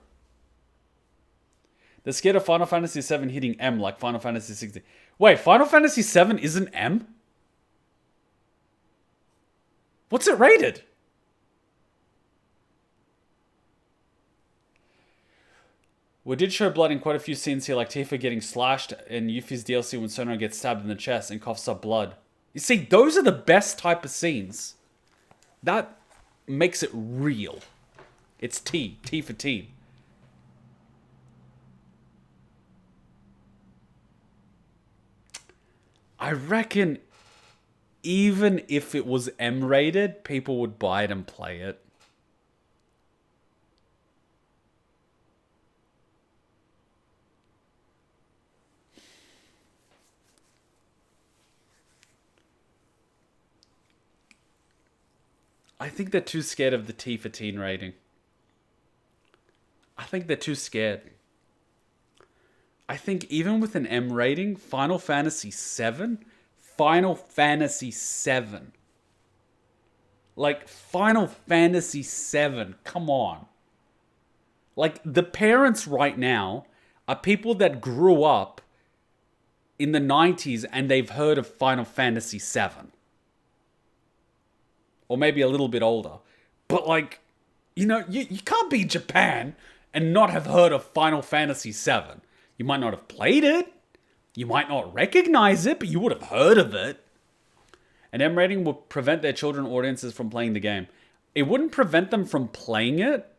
They're scared of Final Fantasy VII hitting M like Final Fantasy 16. Wait, Final Fantasy VII isn't M? What's it rated? We did show blood in quite a few scenes here, like Tifa getting slashed in Yuffie's DLC when Sona gets stabbed in the chest and coughs up blood. You see, those are the best type of scenes. That makes it real. It's T for T. I reckon even if it was M-rated, people would buy it and play it. I think they're too scared of the T for teen rating. I think they're too scared. I think even with an M rating, Final Fantasy VII, like Final Fantasy VII, come on. Like the parents right now are people that grew up in the 90s and they've heard of Final Fantasy VII. Or maybe a little bit older. But like, you know, you can't be Japan and not have heard of Final Fantasy VII. You might not have played it. You might not recognize it, but you would have heard of it. An M rating would prevent their children audiences from playing the game. It wouldn't prevent them from playing it.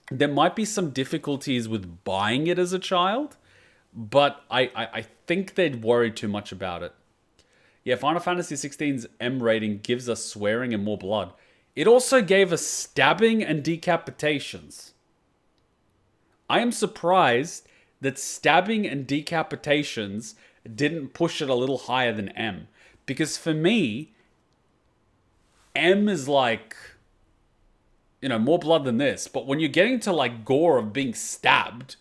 There might be some difficulties with buying it as a child, but I think they'd worry too much about it. Yeah, Final Fantasy XVI's M rating gives us swearing and more blood. It also gave us stabbing and decapitations. I am surprised that stabbing and decapitations didn't push it a little higher than M. Because for me, M is like, you know, more blood than this. But when you're getting to like gore of being stabbed,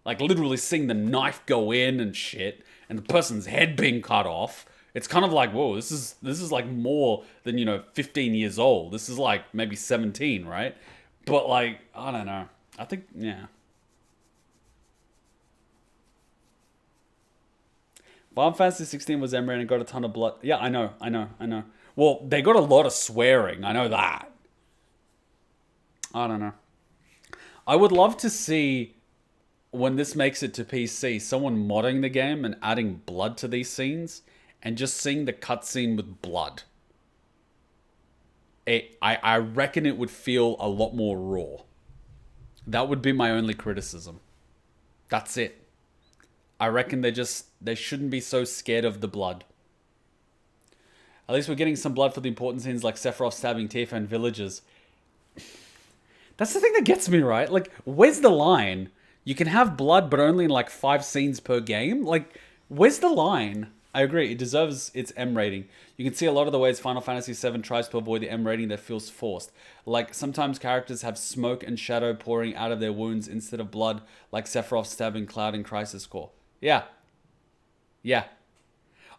like literally seeing the knife go in and shit, and the person's head being cut off, it's kind of like, whoa, this is like more than, you know, 15 years old. This is like maybe 17, right? But like, I don't know. I think, yeah. Final Fantasy 16 was M-rated and got a ton of blood. Yeah, I know. Well, they got a lot of swearing. I know that. I don't know. I would love to see, when this makes it to PC, someone modding the game and adding blood to these scenes and just seeing the cutscene with blood. I reckon it would feel a lot more raw. That would be my only criticism. That's it. I reckon they shouldn't be so scared of the blood. At least we're getting some blood for the important scenes like Sephiroth stabbing Tifa and villagers. That's the thing that gets me, right? Like, where's the line? You can have blood, but only in like 5 scenes per game? Like, where's the line? I agree, it deserves its M rating. You can see a lot of the ways Final Fantasy VII tries to avoid the M rating that feels forced. Like, sometimes characters have smoke and shadow pouring out of their wounds instead of blood, like Sephiroth stabbing Cloud in Crisis Core. Yeah.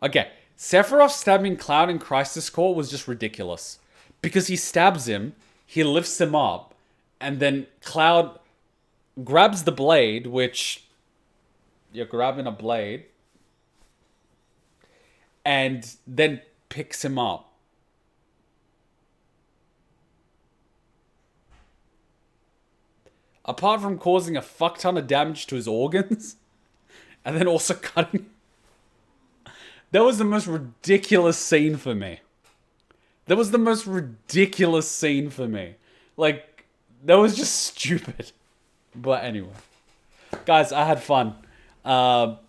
Okay, Sephiroth stabbing Cloud in Crisis Core was just ridiculous. Because he stabs him, he lifts him up, and then Cloud grabs the blade, which... You're grabbing a blade... and then picks him up. Apart from causing a fuck ton of damage to his organs, and then also cutting... That was the most ridiculous scene for me. Like, that was just stupid. But anyway. Guys, I had fun.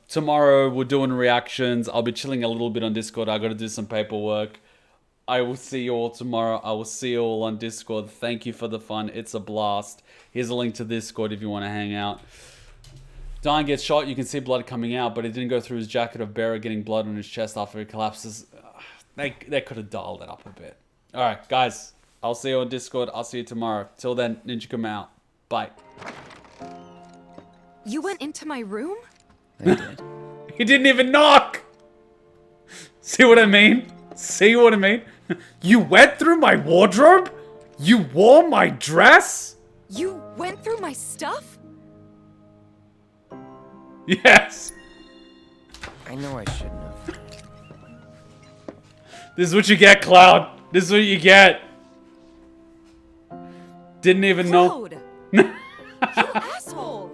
Tomorrow we're doing reactions. I'll be chilling a little bit on Discord. I got to do some paperwork. I will see you all tomorrow. I will see you all on Discord. Thank you for the fun. It's a blast. Here's a link to Discord if you want to hang out. Dyne gets shot. You can see blood coming out, but it didn't go through his jacket of Barrett getting blood on his chest after he collapses. They could have dialed it up a bit. Alright, guys. I'll see you on Discord. I'll see you tomorrow. Till then, Ninja come out. Bye. You went into my room? I did. He didn't even knock! See what I mean? You went through my wardrobe? You wore my dress? You went through my stuff? Yes. I know I shouldn't have. This is what you get, Cloud. This is what you get. Didn't even know. You asshole!